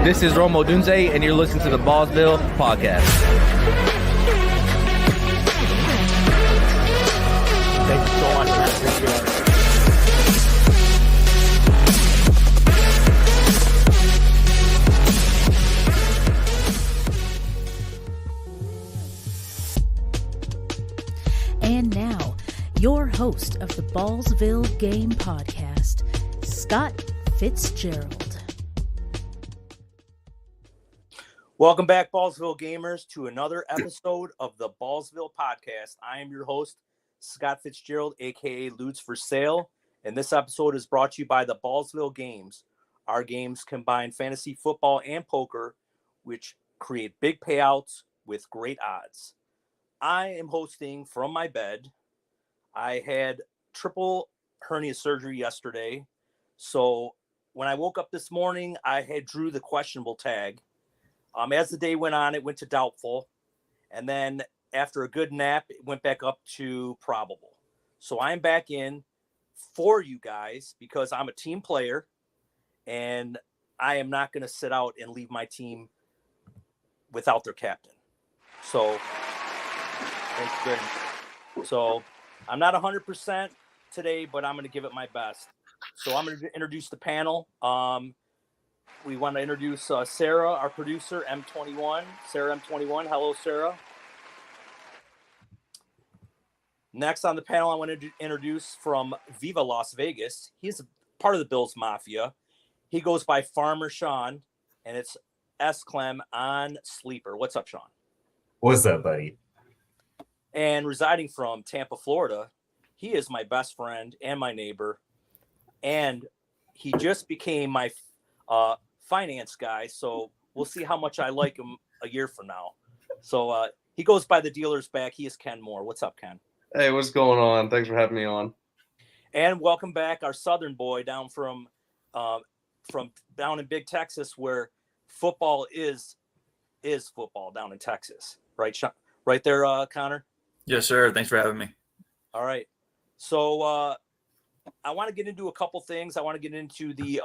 This is Romo Dunze, and you're listening to the Ballsville Podcast. Thank you so much, man. Appreciate it. And now, your host of the Ballsville Game Podcast, Scott Fitzgerald. Welcome back, Ballsville gamers, to another episode of the Ballsville Podcast. I am your host, Scott Fitzgerald, a.k.a. Lutes for Sale, and this episode is brought to you by the Ballsville Games. Our games combine fantasy football and poker, which create big payouts with great odds. I am hosting from my bed. I had triple hernia surgery yesterday, so when I woke up this morning, I had drew the questionable tag. As the day went on, it went to doubtful. And then after a good nap, it went back up to probable. So I'm back in for you guys because I'm a team player and I am not going to sit out and leave my team without their captain. So, thank you very much. So I'm not 100% today, but I'm going to give it my best. So I'm going to introduce the panel. We want to introduce Sarah, our producer, M21. Sarah M21. Hello, Sarah. Next on the panel, I want to introduce from Viva Las Vegas. He's part of the Bills Mafia. He goes by Farmer Sean, and it's S. Clem on Sleeper. What's up, Sean? What's up, buddy? And residing from Tampa, Florida, he is my best friend and my neighbor. And he just became my finance guy, so we'll see how much I like him a year from now. So he goes by the dealer's back. He is Ken Moore. What's up, Ken? Hey, what's going on? Thanks for having me on. And welcome back our Southern boy down from down in Big Texas, where football is football down in Texas, right? Right there, Connor. Yes, sir. Thanks for having me. All right. So I want to get into a couple things. I want to get into the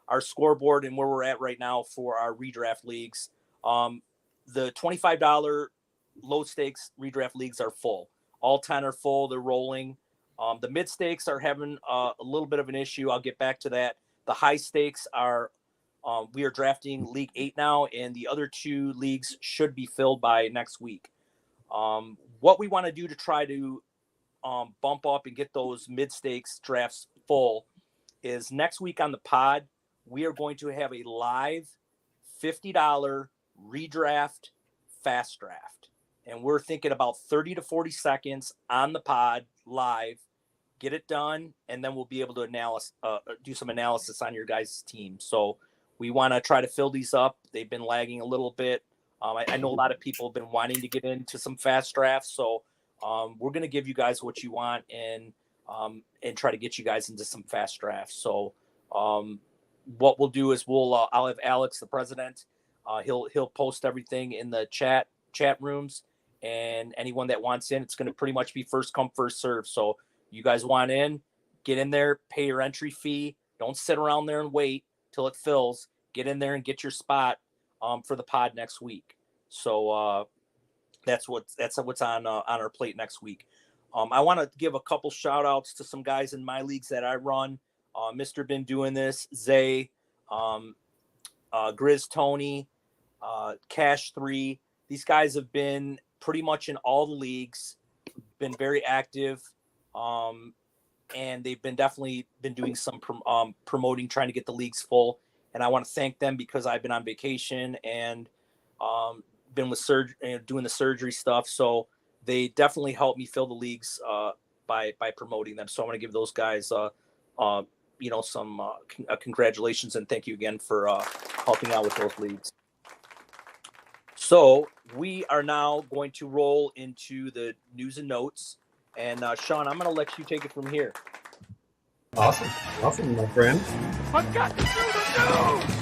our scoreboard and where we're at right now for our redraft leagues. The $25 low stakes redraft leagues are full. All 10 are full. They're rolling. The mid stakes are having a little bit of an issue. I'll get back to that. The high stakes are, we are drafting League 8 now, and the other two leagues should be filled by next week. What we want to do to try to bump up and get those mid stakes drafts full is next week on the pod, we are going to have a live $50 redraft fast draft. And we're thinking about 30 to 40 seconds on the pod live, get it done, and then we'll be able to do some analysis on your guys' team. So we want to try to fill these up. They've been lagging a little bit. I know a lot of people have been wanting to get into some fast drafts, so we're going to give you guys what you want and try to get you guys into some fast drafts. So what we'll do is I'll have Alex, the president. He'll post everything in the chat rooms, and anyone that wants in, it's going to pretty much be first come, first serve. So you guys want in, get in there, pay your entry fee. Don't sit around there and wait till it fills. Get in there and get your spot for the pod next week. So that's what's on our plate next week. I want to give a couple shout outs to some guys in my leagues that I run. Mr. Been doing this, Zay, Grizz Tony, Cash 3. These guys have been pretty much in all the leagues, been very active, and they've definitely been doing some promoting, trying to get the leagues full. And I want to thank them because I've been on vacation and been with doing the surgery stuff. So they definitely helped me fill the leagues by promoting them. So I want to give those guys some congratulations and thank you again for helping out with those leagues. So we are now going to roll into the news and notes. And Sean, I'm going to let you take it from here. Awesome, my friend. I've got to do the news!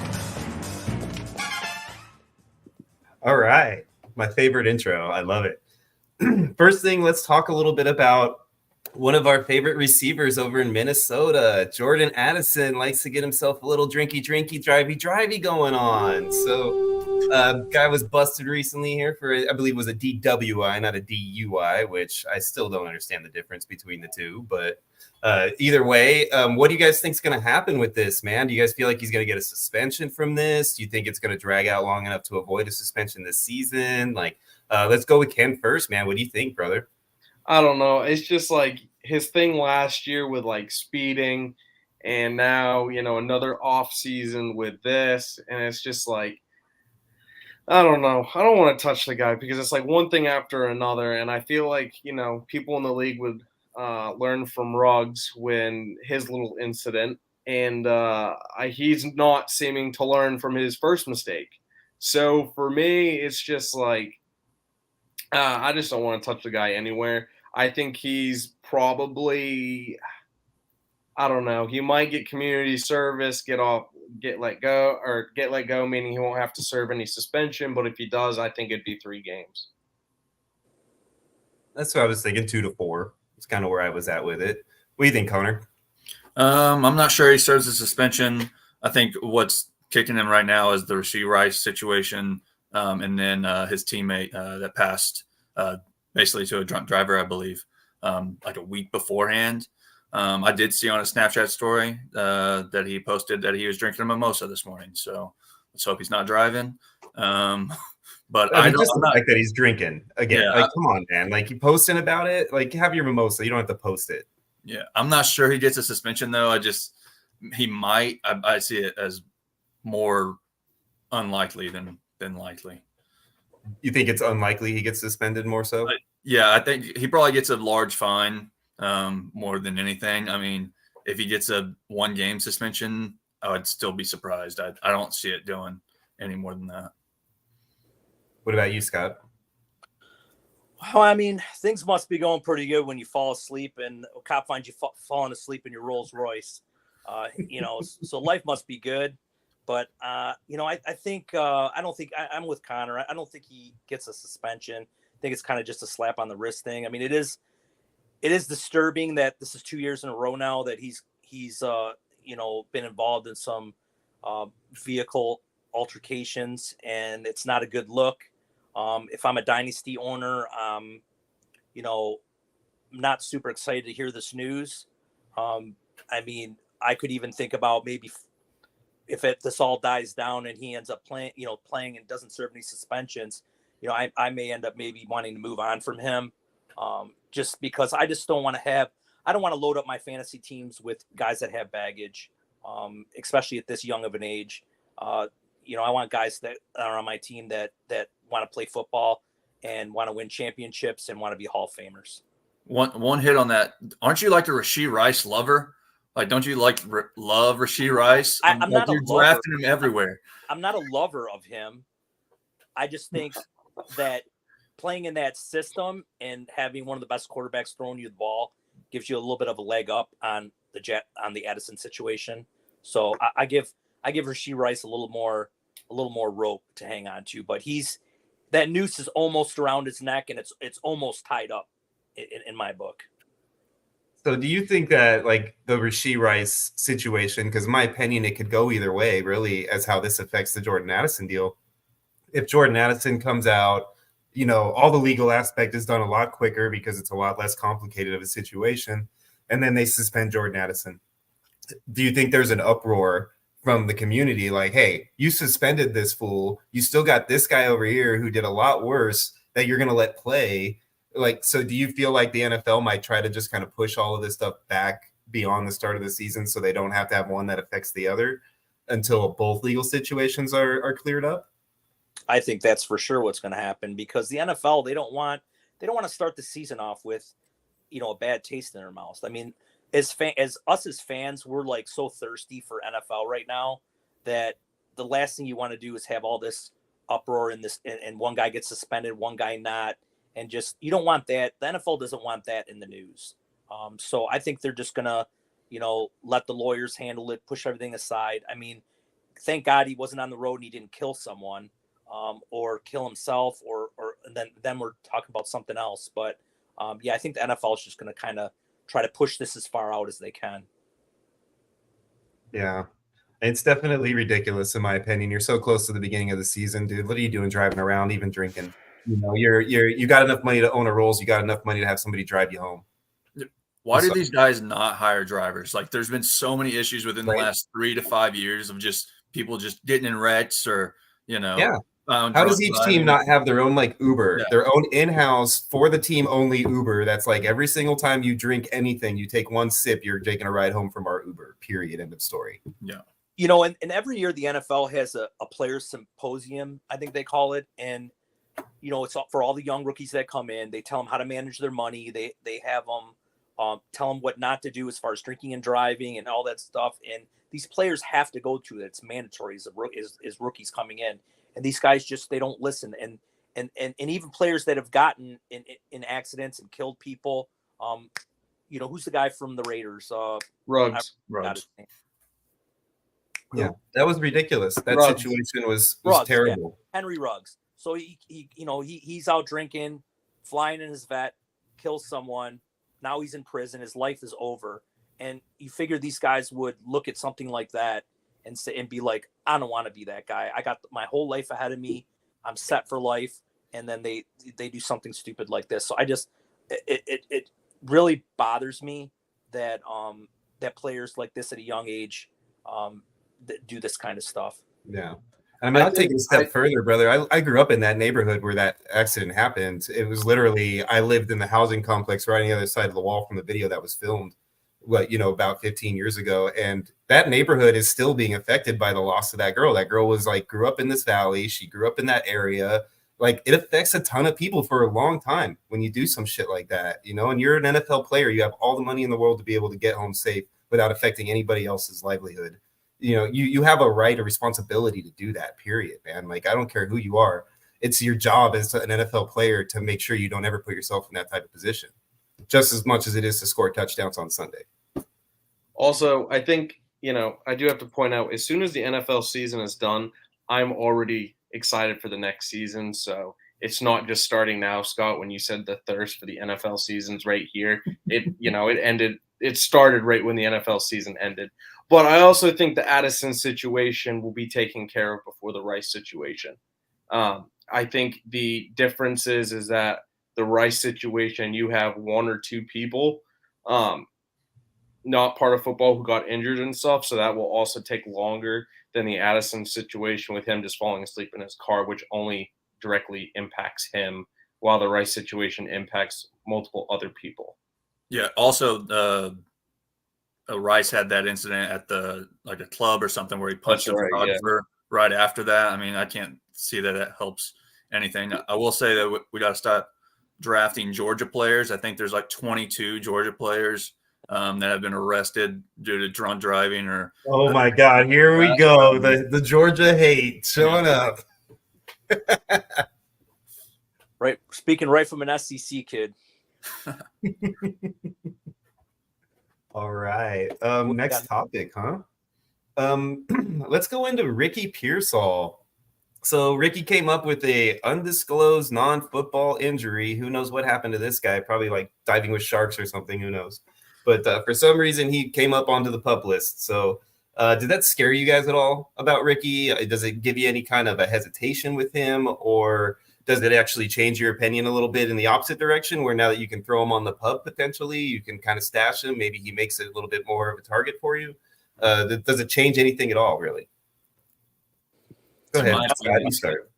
All right, my favorite intro. I love it. First thing, let's talk a little bit about one of our favorite receivers over in Minnesota. Jordan Addison likes to get himself a little drinky, drivey going on. So guy was busted recently here for, I believe it was a DWI, not a DUI, which I still don't understand the difference between the two. But either way, what do you guys think is going to happen with this, man? Do you guys feel like he's going to get a suspension from this? Do you think it's going to drag out long enough to avoid a suspension this season? Let's go with Ken first, man. What do you think, brother? I don't know. It's just like his thing last year with like speeding, and now, another off season with this. And it's just like, I don't know. I don't want to touch the guy because it's like one thing after another. And I feel like, people in the league would learn from Ruggs when his little incident. And he's not seeming to learn from his first mistake. So for me, it's just like, I just don't want to touch the guy anywhere. I think he's probably, I don't know, he might get community service, get let go, meaning he won't have to serve any suspension. But if he does, I think it'd be 3 games. That's what I was thinking, 2 to 4. It's kind of where I was at with it. What do you think, Connor? I'm not sure he serves a suspension. I think what's kicking him right now is the Rasheed Rice situation, and then his teammate that passed basically to a drunk driver, I believe, like a week beforehand. I did see on a Snapchat story that he posted that he was drinking a mimosa this morning. So let's hope he's not driving. But I just the fact that he's drinking again. Yeah, come on, man. You posting about it. Have your mimosa. You don't have to post it. Yeah, I'm not sure he gets a suspension though. He might. I see it as more unlikely than likely. You think it's unlikely he gets suspended more so? Yeah, I think he probably gets a large fine more than anything. I mean, if he gets a 1-game suspension, I would still be surprised. I don't see it doing any more than that. What about you, Scott? Well, I mean, things must be going pretty good when you fall asleep and a cop finds you falling asleep in your Rolls Royce. So life must be good. But, I think I'm with Connor. I don't think he gets a suspension. I think it's kind of just a slap on the wrist thing. I mean, it is disturbing that this is 2 years in a row now that he's been involved in some vehicle altercations, and it's not a good look. If I'm a dynasty owner, I'm not super excited to hear this news. I mean, I could even think about maybe if this all dies down and he ends up playing and doesn't serve any suspensions, I may end up maybe wanting to move on from him, just because I just don't want to load up my fantasy teams with guys that have baggage, especially at this young of an age. I want guys that are on my team that want to play football and want to win championships and want to be Hall of Famers. One hit on that. Aren't you like a Rashee Rice lover? Like, don't you love Rashee Rice? I'm Like, not a you're lover. drafting him everywhere. I'm not a lover of him. I just think that playing in that system and having one of the best quarterbacks throwing you the ball gives you a little bit of a leg up on the Addison situation. So I give Rashee Rice a little more rope to hang on to, but that noose is almost around his neck and it's almost tied up in my book. So do you think that like the Rashee Rice situation, because in my opinion, it could go either way, really, as how this affects the Jordan Addison deal. If Jordan Addison comes out, all the legal aspect is done a lot quicker because it's a lot less complicated of a situation. And then they suspend Jordan Addison. Do you think there's an uproar from the community? Like, hey, you suspended this fool. You still got this guy over here who did a lot worse that you're going to let play. Like, so do you feel like the NFL might try to just kind of push all of this stuff back beyond the start of the season so they don't have to have one that affects the other until both legal situations are cleared up? I think that's for sure what's going to happen because the NFL, they don't want to start the season off with, a bad taste in their mouth. I mean, as fans, we're like so thirsty for NFL right now that the last thing you want to do is have all this uproar and one guy gets suspended, one guy not. And just, you don't want that. The NFL doesn't want that in the news. So I think they're just going to, let the lawyers handle it, push everything aside. I mean, thank God he wasn't on the road and he didn't kill someone or kill himself or then we're talking about something else. But I think the NFL is just going to kind of try to push this as far out as they can. Yeah. It's definitely ridiculous in my opinion. You're so close to the beginning of the season, dude. What are you doing driving around, even drinking? You got enough money to own a Rolls. You got enough money to have somebody drive you home. Why do these guys not hire drivers? Like, there's been so many issues within the last 3 to 5 years of just people just getting in wrecks or, Yeah. How does each team not have their own like Uber, their own in-house for the team only Uber? That's like every single time you drink anything, you take one sip, you're taking a ride home from our Uber, period, end of story. Yeah. And every year the NFL has a players symposium, I think they call it. And, it's for all the young rookies that come in. They tell them how to manage their money. They have them tell them what not to do as far as drinking and driving and all that stuff. And these players have to go through that. It's mandatory as rookies coming in. And these guys they don't listen. And even players that have gotten in accidents and killed people. Who's the guy from the Raiders? Ruggs. Yeah, that was ridiculous. That Ruggs. situation was Ruggs, terrible. Yeah. Henry Ruggs. So he's out drinking, flying in his vet, kills someone. Now he's in prison. His life is over. And you figure these guys would look at something like that and say and be like, I don't want to be that guy. I got my whole life ahead of me. I'm set for life. And then they do something stupid like this. So I just it really bothers me that that players like this at a young age that do this kind of stuff. Yeah. I mean, I'll take it a step further, brother. I grew up in that neighborhood where that accident happened. It was literally, I lived in the housing complex right on the other side of the wall from the video that was filmed, about 15 years ago. And that neighborhood is still being affected by the loss of that girl. That girl was like, grew up in this valley. She grew up in that area. Like, it affects a ton of people for a long time when you do some shit like that, and you're an NFL player. You have all the money in the world to be able to get home safe without affecting anybody else's livelihood. You have a right, a responsibility to do that, period, man. Like, I don't care who you are. It's your job as an NFL player to make sure you don't ever put yourself in that type of position, just as much as it is to score touchdowns on Sunday. Also, I think, I do have to point out, as soon as the NFL season is done, I'm already excited for the next season. So it's not just starting now, Scott, when you said the thirst for the NFL season's right here. It started right when the NFL season ended. But I also think the Addison situation will be taken care of before the Rice situation. I think the difference is that the Rice situation, you have one or two people not part of football who got injured and stuff. So that will also take longer than the Addison situation with him just falling asleep in his car, which only directly impacts him, while the Rice situation impacts multiple other people. Yeah. Also, Rice had that incident at a club or something where he punched a photographer right after that. I mean, I can't see that helps anything. I will say that we got to stop drafting Georgia players. I think there's like 22 Georgia players that have been arrested due to drunk driving or. Oh my God! Here we go. The Georgia hate showing up. Right, speaking right from an SEC kid. All right. Next topic, huh? Let's go into Ricky Pearsall. So Ricky came up with a undisclosed non-football injury. Who knows what happened to this guy? Probably like diving with sharks or something. Who knows? But for some reason, he came up onto the PUP list. So did that scare you guys at all about Ricky? Does it give you any kind of a hesitation with him, or does it actually change your opinion a little bit in the opposite direction, where now that you can throw him on the PUP potentially, you can kind of stash him? Maybe he makes it a little bit more of a target for you. Does it change anything at all, really? Go ahead. Scott, you start.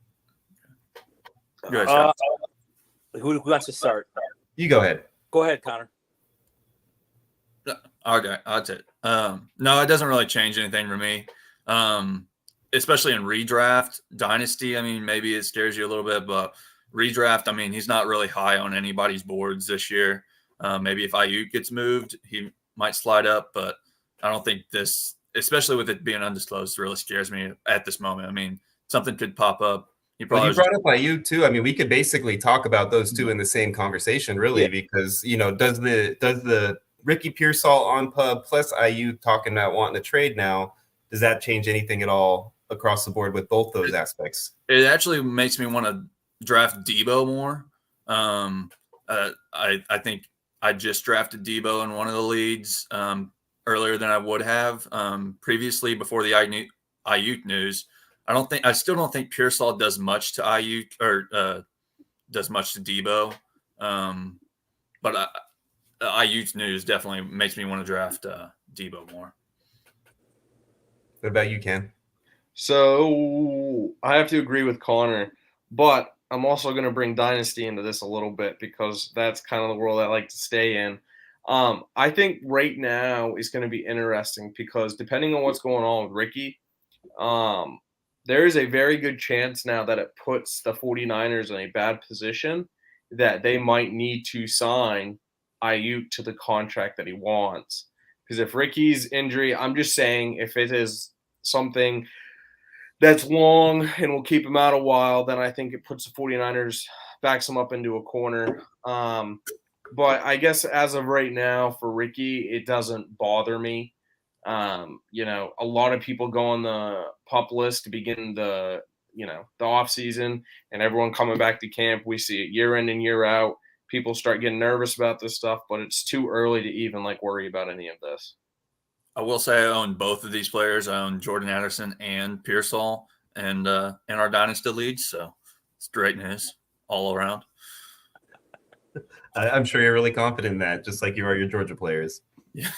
Go ahead, Scott. Who wants to start? You go ahead. Go ahead, Connor. Okay, that's it. No, it doesn't really change anything for me. Especially in redraft dynasty. I mean, maybe it scares you a little bit, but redraft, I mean, he's not really high on anybody's boards this year. Maybe if Ayuk gets moved, he might slide up, but I don't think this, especially with it being undisclosed, really scares me at this moment. I mean, something could pop up. You brought up Ayuk too. I mean, we could basically talk about those two in the same conversation, really, because does the Ricky Pearsall on PUB plus Ayuk talking about wanting to trade now, does that change anything at all across the board with both those aspects? It actually makes me want to draft Debo more. I think I just drafted Debo in one of the leagues earlier than I would have previously before the Ayuk news. I still don't think Pearsall does much to Ayuk or does much to Debo. But Ayuk's news definitely makes me want to draft Debo more. What about you, Ken? So I have to agree with Connor, but I'm also going to bring Dynasty into this a little bit because that's kind of the world I like to stay in. I think right now is going to be interesting because depending on what's going on with Ricky, there is a very good chance now that it puts the 49ers in a bad position that they might need to sign Ayuk to the contract that he wants. Because if Ricky's injury, I'm just saying if it is something that's long and will keep him out a while, then I think it puts the 49ers, backs him up into a corner. But I guess as of right now for Ricky, it doesn't bother me. A lot of people go on the PUP list to begin the off season, and everyone coming back to camp. We see it year in and year out. People start getting nervous about this stuff, but it's too early to even worry about any of this. I will say I own both of these players. I own Jordan Addison and Pearsall and in our Dynasty leagues. So it's great news all around. I'm sure you're really confident in that, just like you are your Georgia players. Yeah.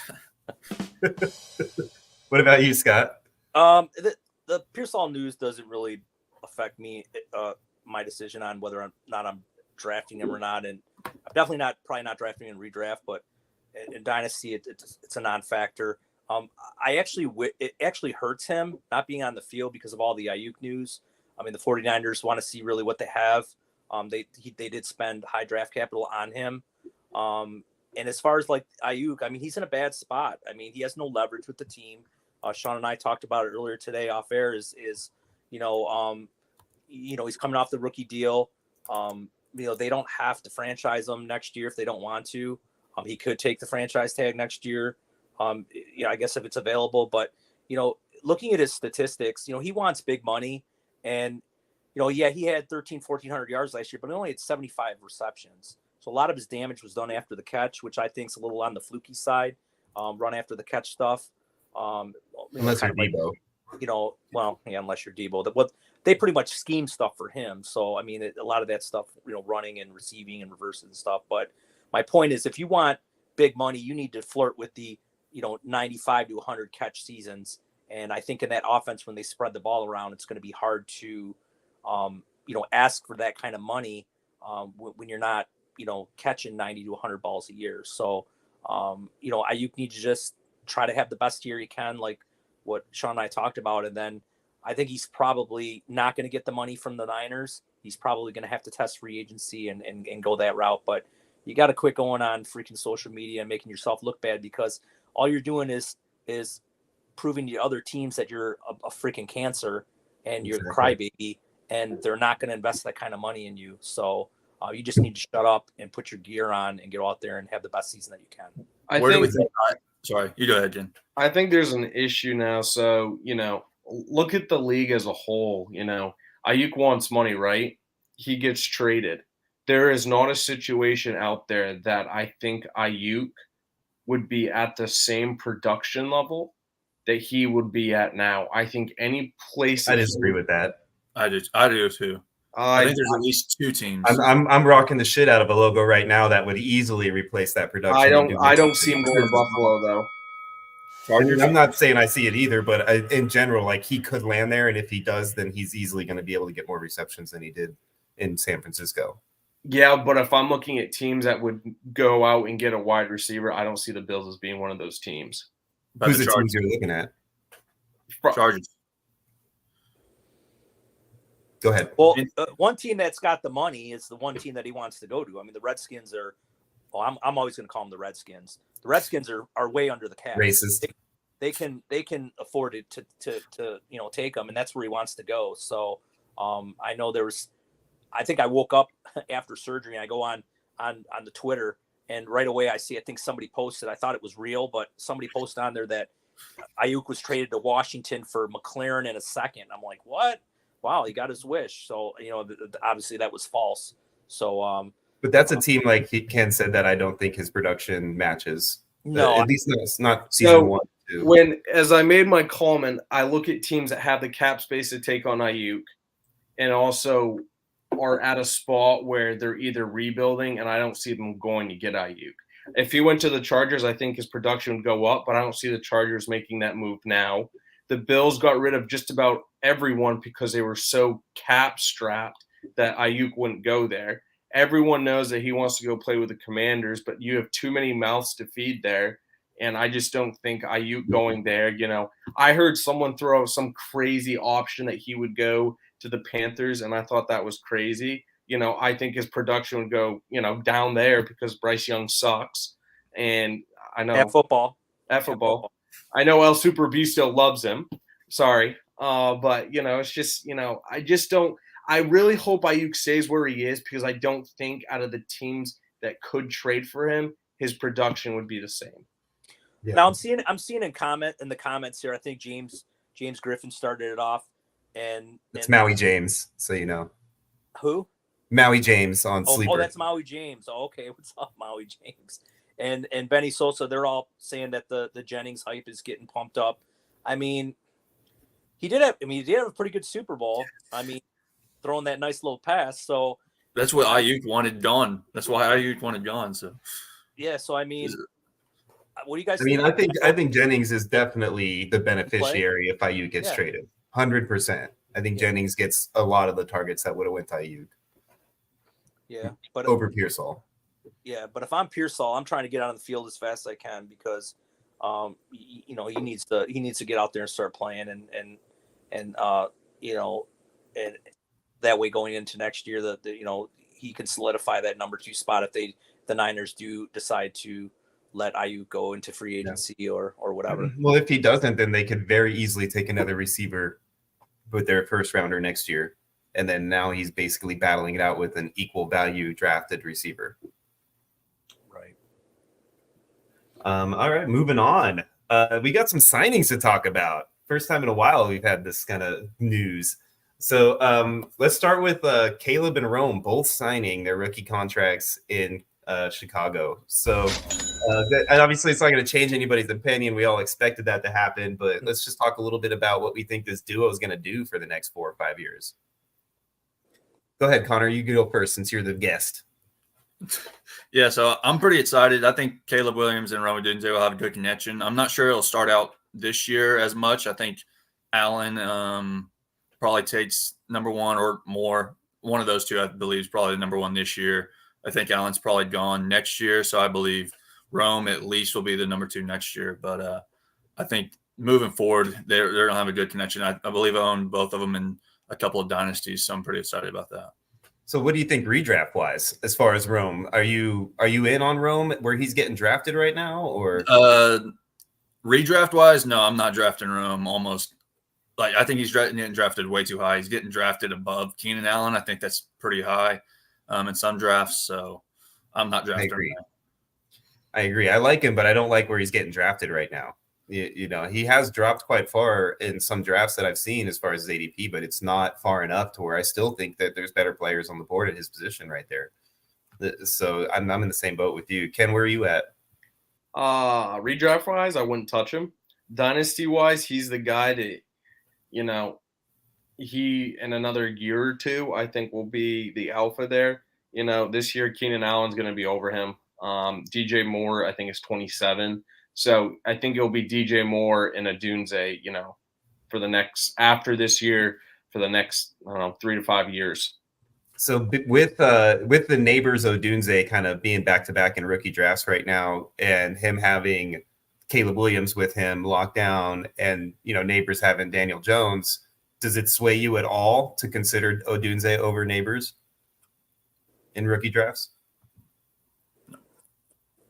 What about you, Scott? The Pearsall news doesn't really affect me, my decision on whether or not I'm drafting him or not. And I'm definitely probably not drafting in redraft, but in Dynasty, it's a non-factor. It actually hurts him not being on the field because of all the Ayuk news. I mean, the 49ers want to see really what they have. They did spend high draft capital on him. And as far as Ayuk, I mean, he's in a bad spot. I mean, he has no leverage with the team. Sean and I talked about it earlier today off air he's coming off the rookie deal. They don't have to franchise him next year if they don't want to. He could take the franchise tag next year. I guess if it's available, but looking at his statistics, he wants big money, and he had 1,400 yards last year, but he only had 75 receptions. So a lot of his damage was done after the catch, which I think is a little on the fluky side, run after the catch stuff. Unless you're Debo. Unless you're Debo. They pretty much scheme stuff for him. So, I mean, a lot of that stuff, running and receiving and reversing and stuff. But my point is, if you want big money, you need to flirt with the 95 to 100 catch seasons. And I think in that offense, when they spread the ball around, it's going to be hard to, ask for that kind of money when you're not, catching 90 to 100 balls a year. So, Ayuk needs to just try to have the best year he can, like what Sean and I talked about. And then I think he's probably not going to get the money from the Niners. He's probably going to have to test free agency and go that route. But you got to quit going on freaking social media and making yourself look bad, because all you're doing is proving to other teams that you're a freaking cancer and you're the crybaby, and they're not going to invest that kind of money in you. So you just need to shut up and put your gear on and get out there and have the best season that you can. Where do we think? Sorry, you go ahead, Jen. I think there's an issue now. So, look at the league as a whole. Ayuk wants money, right? He gets traded. There is not a situation out there that I think Ayuk would be at the same production level that he would be at now. I think any place. I disagree with that. I do too. I think there's at least 2 teams. I'm rocking the shit out of a logo right now that would easily replace that production. I don't see him going to Buffalo though. I'm not saying I see it either, but in general, like, he could land there, and if he does, then he's easily going to be able to get more receptions than he did in San Francisco. Yeah, but if I'm looking at teams that would go out and get a wide receiver, I don't see the Bills as being one of those teams. Who's the teams you're looking at? Chargers. Go ahead. Well, one team that's got the money is the one team that he wants to go to. I mean, the Redskins are. Well, I'm always going to call them the Redskins. The Redskins are way under the cap. Racist. They can afford it to take him, and that's where he wants to go. So I know I think I woke up after surgery and I go on the Twitter, and right away I think somebody posted. I thought it was real, but somebody posted on there that Ayuk was traded to Washington for McLaren in a second. I'm like, what? Wow, he got his wish. So obviously that was false. So but that's a team, like Ken said, that I don't think his production matches. No, at least not season 1. As I made my comment, I look at teams that have the cap space to take on Ayuk, and also are at a spot where they're either rebuilding, and I don't see them going to get Ayuk. If he went to the Chargers, I think his production would go up, but I don't see the Chargers making that move now. The Bills got rid of just about everyone because they were so cap strapped that Ayuk wouldn't go there. Everyone knows that he wants to go play with the Commanders, but you have too many mouths to feed there. And I just don't think Ayuk going there. I heard someone throw out some crazy option that he would go to the Panthers, and I thought that was crazy. I think his production would go, down there because Bryce Young sucks. And I know at football. I know El Super B still loves him. Sorry. But it's just, I just don't. I really hope Ayuk stays where he is, because I don't think out of the teams that could trade for him, his production would be the same. Yeah. Now I'm seeing in the comments here. I think James Griffin started it off, and it's Maui James. So who? Maui James on Sleeper. Oh, that's Maui James. Oh, okay, what's up, Maui James? And Benny Sosa. They're all saying that the Jennings hype is getting pumped up. I mean, he did have a pretty good Super Bowl. I mean, throwing that nice little pass. So that's what Ayuk wanted gone. That's why Ayuk wanted gone. So yeah. So I mean. What do you guys? I think Jennings is definitely the beneficiary if Ayuk gets traded. 100%. I think Jennings gets a lot of the targets that would have went to Ayuk. Yeah, but over Pearsall. Yeah, but if I'm Pearsall, I'm trying to get out on the field as fast as I can, because he needs to get out there and start playing, and that way going into next year that he can solidify that number 2 spot if the Niners do decide to let Ayuk go into free agency or whatever. Well, if he doesn't, then they could very easily take another receiver with their first rounder next year. And then now he's basically battling it out with an equal value drafted receiver. Right. All right, moving on. We got some signings to talk about. First time in a while we've had this kind of news. So let's start with Caleb and Rome both signing their rookie contracts in Chicago. So and obviously it's not going to change anybody's opinion. We all expected that to happen, but let's just talk a little bit about what we think this duo is going to do for the next 4 or 5 years. Go ahead, Connor. You can go first since you're the guest. Yeah, so I'm pretty excited. I think Caleb Williams and Rome Odunze will have a good connection. I'm not sure it'll start out this year as much. I think Allen probably takes number 1 or more. One of those two, I believe, is probably the number 1 this year. I think Allen's probably gone next year, so I believe Rome at least will be the number 2 next year. But I think moving forward, they're going to have a good connection. I believe I own both of them in a couple of dynasties, so I'm pretty excited about that. So what do you think redraft wise as far as Rome? Are you in on Rome where he's getting drafted right now, or redraft wise? No, I'm not drafting Rome. Almost like I think he's getting drafted way too high. He's getting drafted above Keenan Allen. I think that's pretty high in some drafts. So I'm not drafting him. I agree. I like him, but I don't like where he's getting drafted right now. You know, he has dropped quite far in some drafts that I've seen as far as his ADP, but it's not far enough to where I still think that there's better players on the board at his position right there. So I'm in the same boat with you. Ken, where are you at? Redraft wise, I wouldn't touch him. Dynasty wise, he's the guy that, you know, he in another year or two, I think will be the alpha there. You know, this year Keenan Allen's going to be over him. DJ Moore, I think, is 27. So I think it'll be DJ Moore and Odunze, you know, for the next after this year for the next 3 to 5 years. So with the Neighbors Odunze kind of being back to back in rookie drafts right now, and him having Caleb Williams with him locked down, and Neighbors having Daniel Jones, does it sway you at all to consider Odunze over Neighbors in rookie drafts?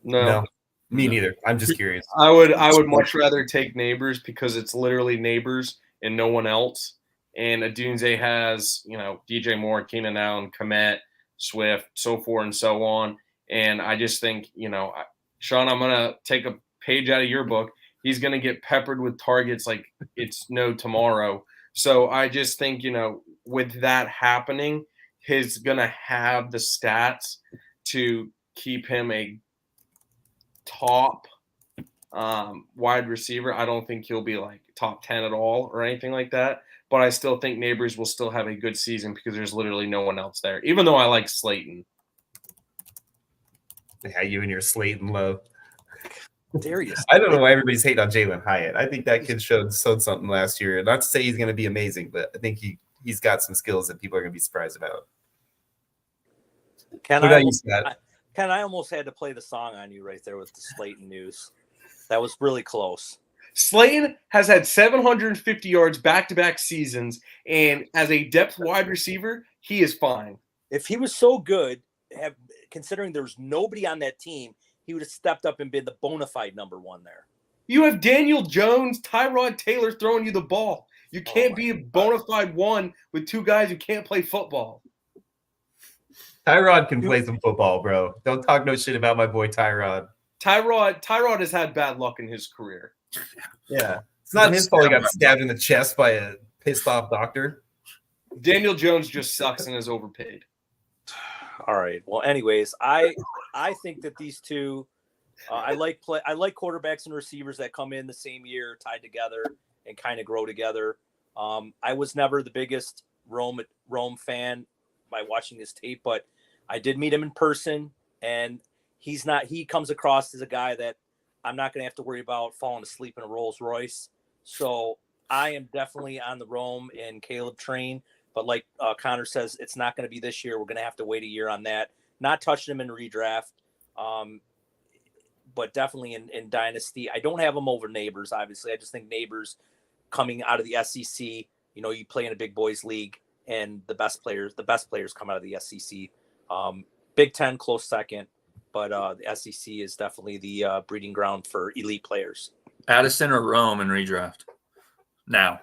No. Me neither. I'm just curious. I would much rather take Neighbors because it's literally Neighbors and no one else. And Odunze has, DJ Moore, Keenan Allen, Kmet, Swift, so forth and so on. And I just think, Sean, I'm going to take a page out of your book. He's going to get peppered with targets like it's no tomorrow. So I just think, with that happening, he's going to have the stats to keep him a top wide receiver. I don't think he'll be like top 10 at all or anything like that. But I still think Neighbors will still have a good season because there's literally no one else there, even though I like Slayton. Yeah, you and your Slayton love. Darius. I don't know why everybody's hating on Jalen Hyatt. I think that kid showed something last year. Not to say he's going to be amazing, but I think he's got some skills that people are going to be surprised about. I almost had to play the song on you right there with the Slayton news. That was really close. Slayton has had 750 yards back-to-back seasons, and as a depth wide receiver, he is fine. If he was so good, considering there's nobody on that team, he would have stepped up and been the bona fide number one there. You have Daniel Jones, Tyrod Taylor throwing you the ball. You can't be a bona fide one with two guys who can't play football. Tyrod can play some football, bro. Don't talk no shit about my boy Tyrod. Tyrod has had bad luck in his career. Yeah. It's not his fault he got stabbed in the chest by a pissed off doctor. Daniel Jones just sucks and is overpaid. All right. Well, anyways, I think that these two, I like quarterbacks and receivers that come in the same year, tied together, and kind of grow together. I was never the biggest Rome fan by watching his tape, but I did meet him in person, and he comes across as a guy that I'm not going to have to worry about falling asleep in a Rolls Royce. So I am definitely on the Rome and Caleb train. But like Connor says, it's not going to be this year. We're going to have to wait a year on that. Not touching him in redraft, but definitely in Dynasty. I don't have him over Neighbors, obviously. I just think Neighbors coming out of the SEC, you play in a big boys league, and the best players come out of the SEC. Big Ten, close second. But the SEC is definitely the breeding ground for elite players. Addison or Rome in redraft? Now.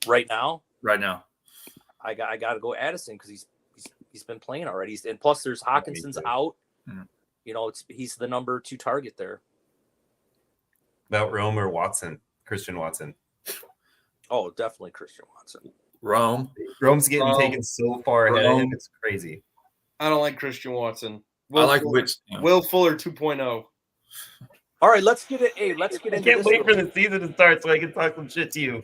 Right now? Right now. I got to go Addison because he's been playing already. And plus, there's Hawkinson's out. Mm-hmm. He's the number 2 target there. About Rome or Watson? Christian Watson. Oh, definitely Christian Watson. Rome's getting taken so far ahead of him. It's crazy. I don't like Christian Watson. Will Fuller 2.0. All right, let's get it. Hey, let's get into this. I can't wait for the season to start so I can talk some shit to you.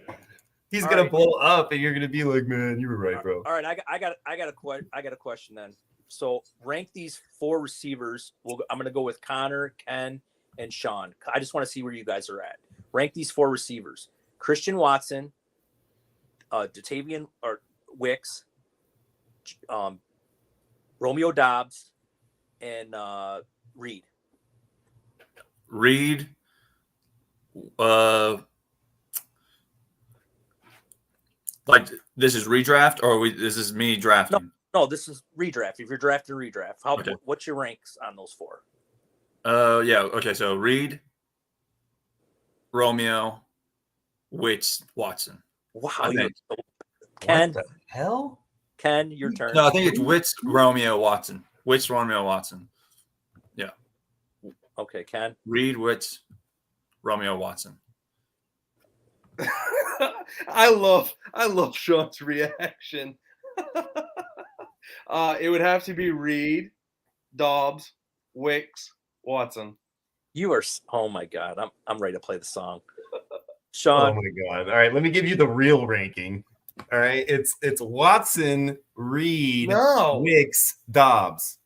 He's gonna blow up, and you're gonna be like, "Man, you were right, bro." All right, I got a question then. So rank these 4 receivers. I'm gonna go with Connor, Ken, and Sean. I just want to see where you guys are at. Rank these 4 receivers: Christian Watson, Dotavian or Wicks, Romeo Doubs, and Reed. Like this is redraft, or this is me drafting? No, this is redraft. If you're drafting redraft, Okay. what's your ranks on those 4? Yeah. Okay. So Reed, Romeo, Wicks, Watson. Wow. I think. Ken, What the hell? Ken, your turn. No, I think it's Wicks, Romeo, Watson. Wicks, Romeo, Watson. Yeah. Okay, Ken. Reed, Wicks, Romeo, Watson. I love Sean's reaction. It would have to be Reed, Dobbs, Wicks, Watson. You are. Oh my God, I'm ready to play the song. Oh Sean, my god! All right, let me give you the real ranking. All right, it's Watson, Reed, No. Wicks, Dobbs.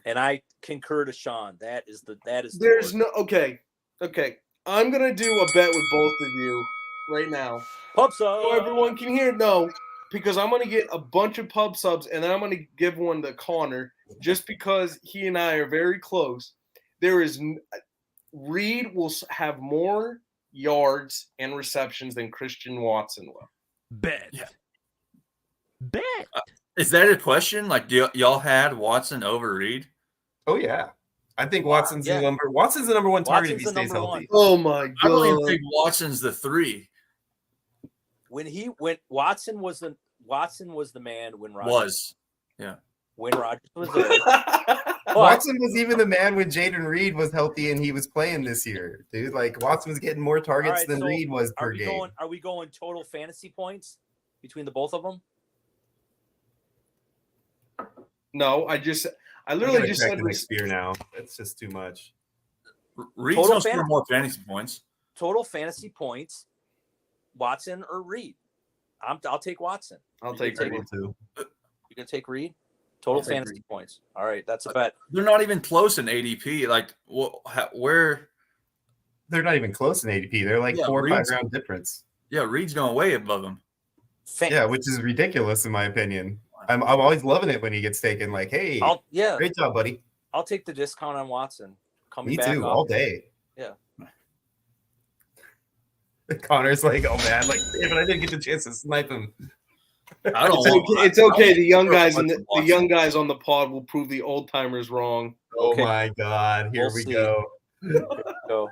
and I concur to Sean. That is the There's order. no okay. I'm gonna do a bet with both of you right now, Pub sub. so everyone can hear. No, because I'm gonna get a bunch of pub subs, and then I'm gonna give one to Connor just because he and I are very close. Reed will have more yards and receptions than Christian Watson will. Bet. Yeah. Bet. Is that a question? Like, y'all had Watson over Reed? Oh yeah, I think Watson's yeah. the number 1 target if he Watson's the stays number healthy. Oh my I don't even god! think Watson's the 3. When Watson was the man when Rodgers Was. was there. But Watson was even the man when Jaden Reed was healthy and he was playing this year, dude. Like Watson was getting more targets All right, than so Reed was per game. Are we going total fantasy points between the both of them? No, I I'm literally gonna just check said the next year now. That's just too much. Reed's Total going to score fantasy- more fantasy points. Total fantasy points, Watson or Reed? I'll take Watson. I'll take take Reed. Able to. You can take Reed. Total I'll take fantasy Reed. points. All right, that's a bet. They're not even close in ADP. Like, where? They're not even close in ADP. They're like Yeah, 4 or 5 Reed's- round difference. Yeah, Reed's going way above him. Yeah, which is ridiculous in my opinion. I'm always loving it when he gets taken. Like, hey, great job, buddy. I'll take the discount on Watson. Coming Me back too, off- all day. Yeah. Connor's like, oh man, like, if I didn't get the chance to snipe him. I don't It's want. okay. It's okay. The young guys Watson. and the young guys on the pod will prove the old timers wrong. Oh Okay. my god, here We'll we see. go. So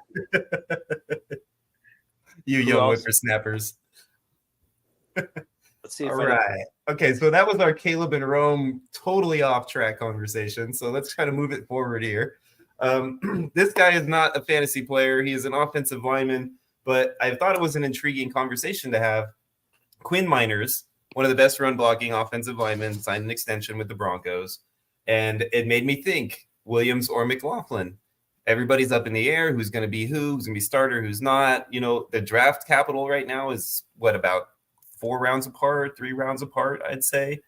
You Who young else? whippersnappers. let's see if All right. Okay, so that was our Caleb and Rome totally off track conversation. So let's try to move it forward here. This guy is not a fantasy player. He is an offensive lineman, but I thought it was an intriguing conversation to have. Quinn Miners, one of the best run blocking offensive linemen, signed an extension with the Broncos. And it made me think Williams or McLaughlin. Everybody's up in the air. Who's going to be who's going to be starter, who's not. You know, the draft capital right now is about 4 rounds apart, 3 rounds apart, I'd say.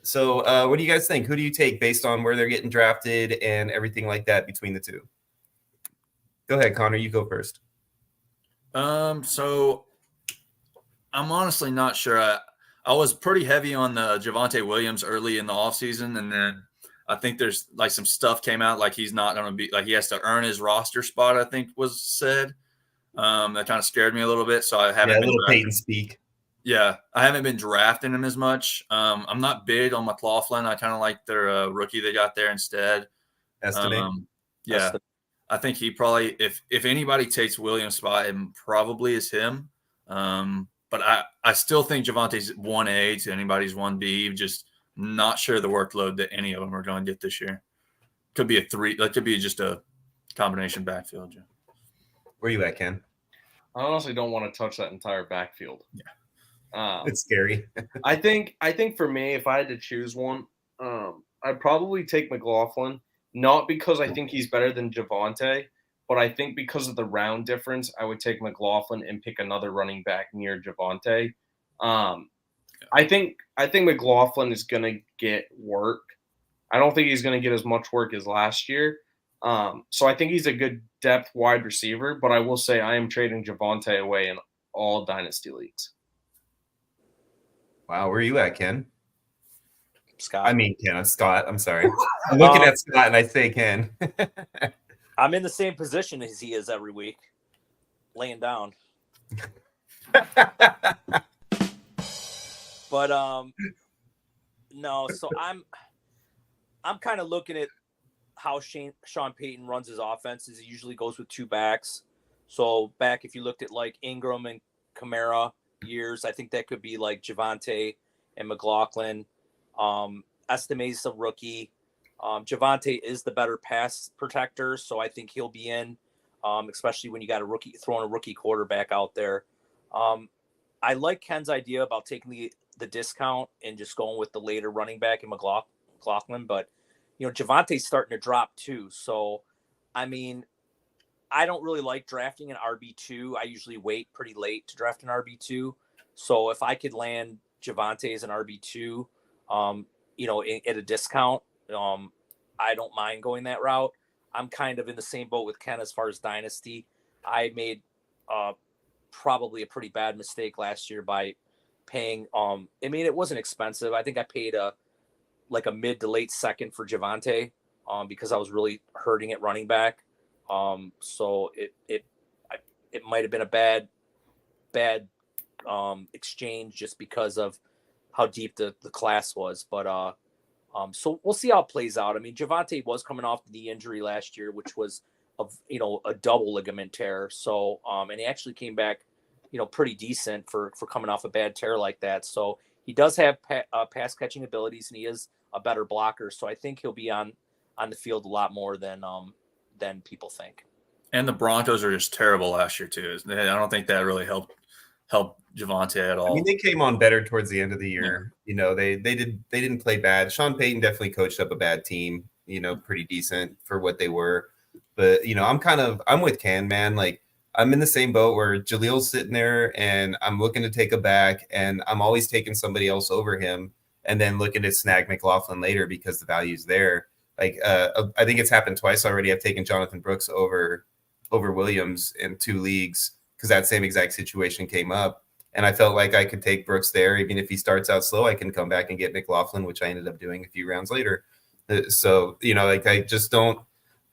So what do you guys think? Who do you take based on where they're getting drafted and everything like that between the two? Go ahead, Connor. You go first. So I'm honestly not sure. I was pretty heavy on the Javonte Williams early in the offseason, and then I think there's like some stuff came out like he's not going to be like he has to earn his roster spot, I think was said. That kind of scared me a little bit. So I haven't been little drafting. Peyton speak. Yeah, I haven't been drafting him as much. I'm not big on McLaughlin. I kind of like their rookie they got there instead. Estimate. Yeah, I think he probably if anybody takes Williams' spot, it probably is him. But I still think Javonte's 1A to anybody's 1B. Just not sure the workload that any of them are going to get this year. Could be a 3. That could be just a combination backfield. Yeah. Where you at, Ken? I honestly don't want to touch that entire backfield. Yeah. It's scary. I think for me, if I had to choose one, I'd probably take McLaughlin. Not because I think he's better than Javonte, but I think because of the round difference, I would take McLaughlin and pick another running back near Javonte. I think McLaughlin is going to get work. I don't think he's going to get as much work as last year. So I think he's a good depth wide receiver, but I will say I am trading Javonte away in all dynasty leagues. Wow, where are you at, Ken? Scott. I mean, Ken, Scott. I'm sorry. I'm looking at Scott and I say Ken. I'm in the same position as he is every week, laying down. But no. So I'm kind of looking at how Sean Payton runs his offenses. He usually goes with two backs. So back, if you looked at like Ingram and Kamara years, I think that could be like Javonte and McLaughlin. Estime's a rookie. Javonte is the better pass protector, so I think he'll be in, especially when you got throwing a rookie quarterback out there. I like Ken's idea about taking the discount and just going with the later running back in McLaughlin, but Javonte's starting to drop too. So, I mean, I don't really like drafting an RB2. I usually wait pretty late to draft an RB2. So if I could land Javonte as an RB2, at a discount, I don't mind going that route. I'm kind of in the same boat with Ken as far as dynasty. I made probably a pretty bad mistake last year by paying. It wasn't expensive. I think I paid a mid to late second for Javonte because I was really hurting at running back. So it might have been a bad exchange just because of how deep the class was. But so we'll see how it plays out. I mean, Javonte was coming off the knee injury last year, which was a double ligament tear. So and he actually came back, pretty decent for coming off a bad tear like that. So he does have pass catching abilities, and he is a better blocker. So I think he'll be on the field a lot more than people think. And the Broncos are just terrible last year too. I don't think that really helped Javonte at all. I mean, they came on better towards the end of the year. Yeah. They didn't play bad. Sean Payton definitely coached up a bad team, pretty decent for what they were. But, I'm with Ken, man. Like, I'm in the same boat where Jalil's sitting there and I'm looking to take a back, and I'm always taking somebody else over him and then looking to snag McLaughlin later because the value's there. Like, I think it's happened twice already. I've taken Jonathan Brooks over Williams in 2 leagues because that same exact situation came up. And I felt like I could take Brooks there. Even if he starts out slow, I can come back and get McLaughlin, which I ended up doing a few rounds later. So,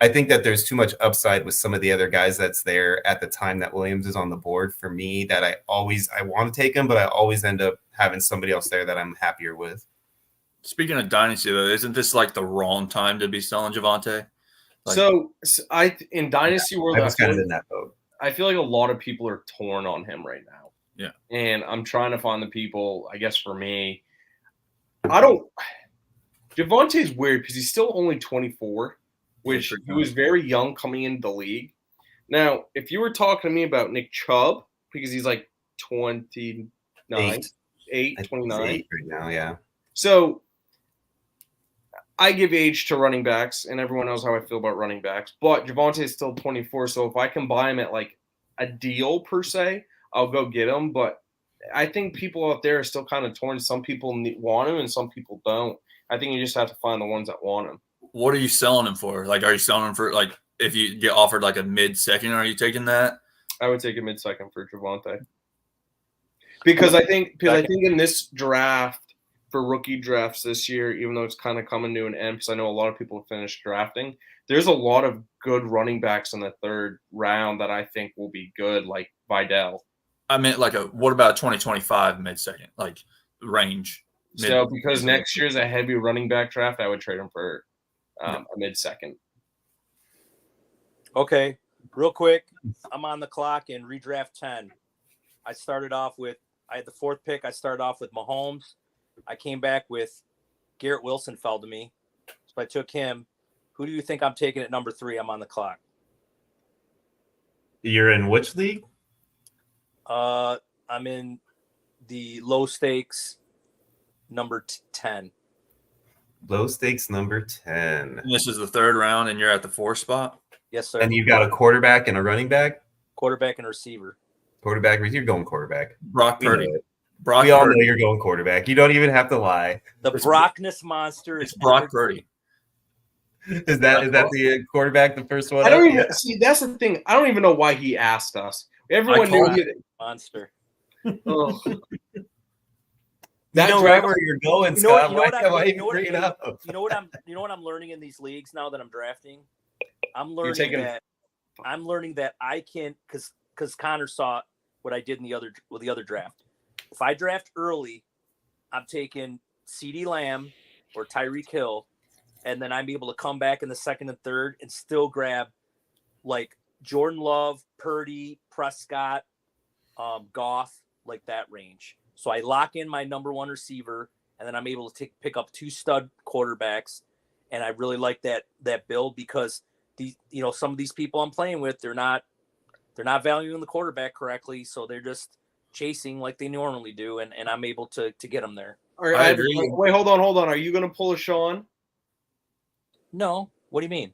I think that there's too much upside with some of the other guys that's there at the time that Williams is on the board for me that I want to take him, but I always end up having somebody else there that I'm happier with. Speaking of dynasty, though, isn't this like the wrong time to be selling Javonte? In dynasty world, I was kind of in that boat. I feel like a lot of people are torn on him right now. Yeah. And I'm trying to find the people, I guess for me, Javonte's weird because he's still only 24, which he was very young coming into the league. Now, if you were talking to me about Nick Chubb, because he's like 29 right now, yeah. So I give age to running backs, and everyone knows how I feel about running backs, but Javonte is still 24, so if I can buy him at like a deal per se, I'll go get him. But I think people out there are still kind of torn. Some people want him and some people don't. I think you just have to find the ones that want him. What are you selling him for? Like, are you selling him for, like, if you get offered like a mid-second, are you taking that? I would take a mid-second for Javonte. Because I think in this draft, for rookie drafts this year, even though it's kind of coming to an end, because I know a lot of people have finished drafting, there's a lot of good running backs in the 3rd round that I think will be good, like Vidal. I meant what about 2025 mid-second, like range? So because next year's a heavy running back draft, I would trade him for a mid-second. Okay, real quick, I'm on the clock in redraft 10. I had the 4th pick. I started off with Mahomes. I came back with Garrett Wilson fell to me, so I took him. Who do you think I'm taking at number 3? I'm on the clock. You're in which league? I'm in the low stakes number 10. Low stakes number 10. And this is the 3rd round, and you're at the 4th spot? Yes, sir. And you've got a quarterback and a running back? Quarterback and a receiver. Quarterback, you're going quarterback. Brock Purdy. We all know you're going quarterback. You don't even have to lie. The Brockness monster is Brock Purdy. Is that the quarterback, the first one? I don't even see. That's the thing. I don't even know why he asked us. Everyone knew he monster. Oh. That drive where you're going, Scott. Why even bring it up? You know what I'm learning in these leagues now that I'm drafting? I'm learning that I can, because Connor saw what I did in the other draft. If I draft early, I'm taking CeeDee Lamb or Tyreek Hill, and then I'm able to come back in the second and third and still grab like Jordan Love, Purdy, Prescott, Goff, like that range. So I lock in my number one receiver, and then I'm able to pick up 2 stud quarterbacks. And I really like that build because some of these people I'm playing with, they're not valuing the quarterback correctly, so they're just chasing like they normally do, and I'm able to get them there. All right, I agree. Wait, hold on. Are you going to pull a Sean? No, what do you mean?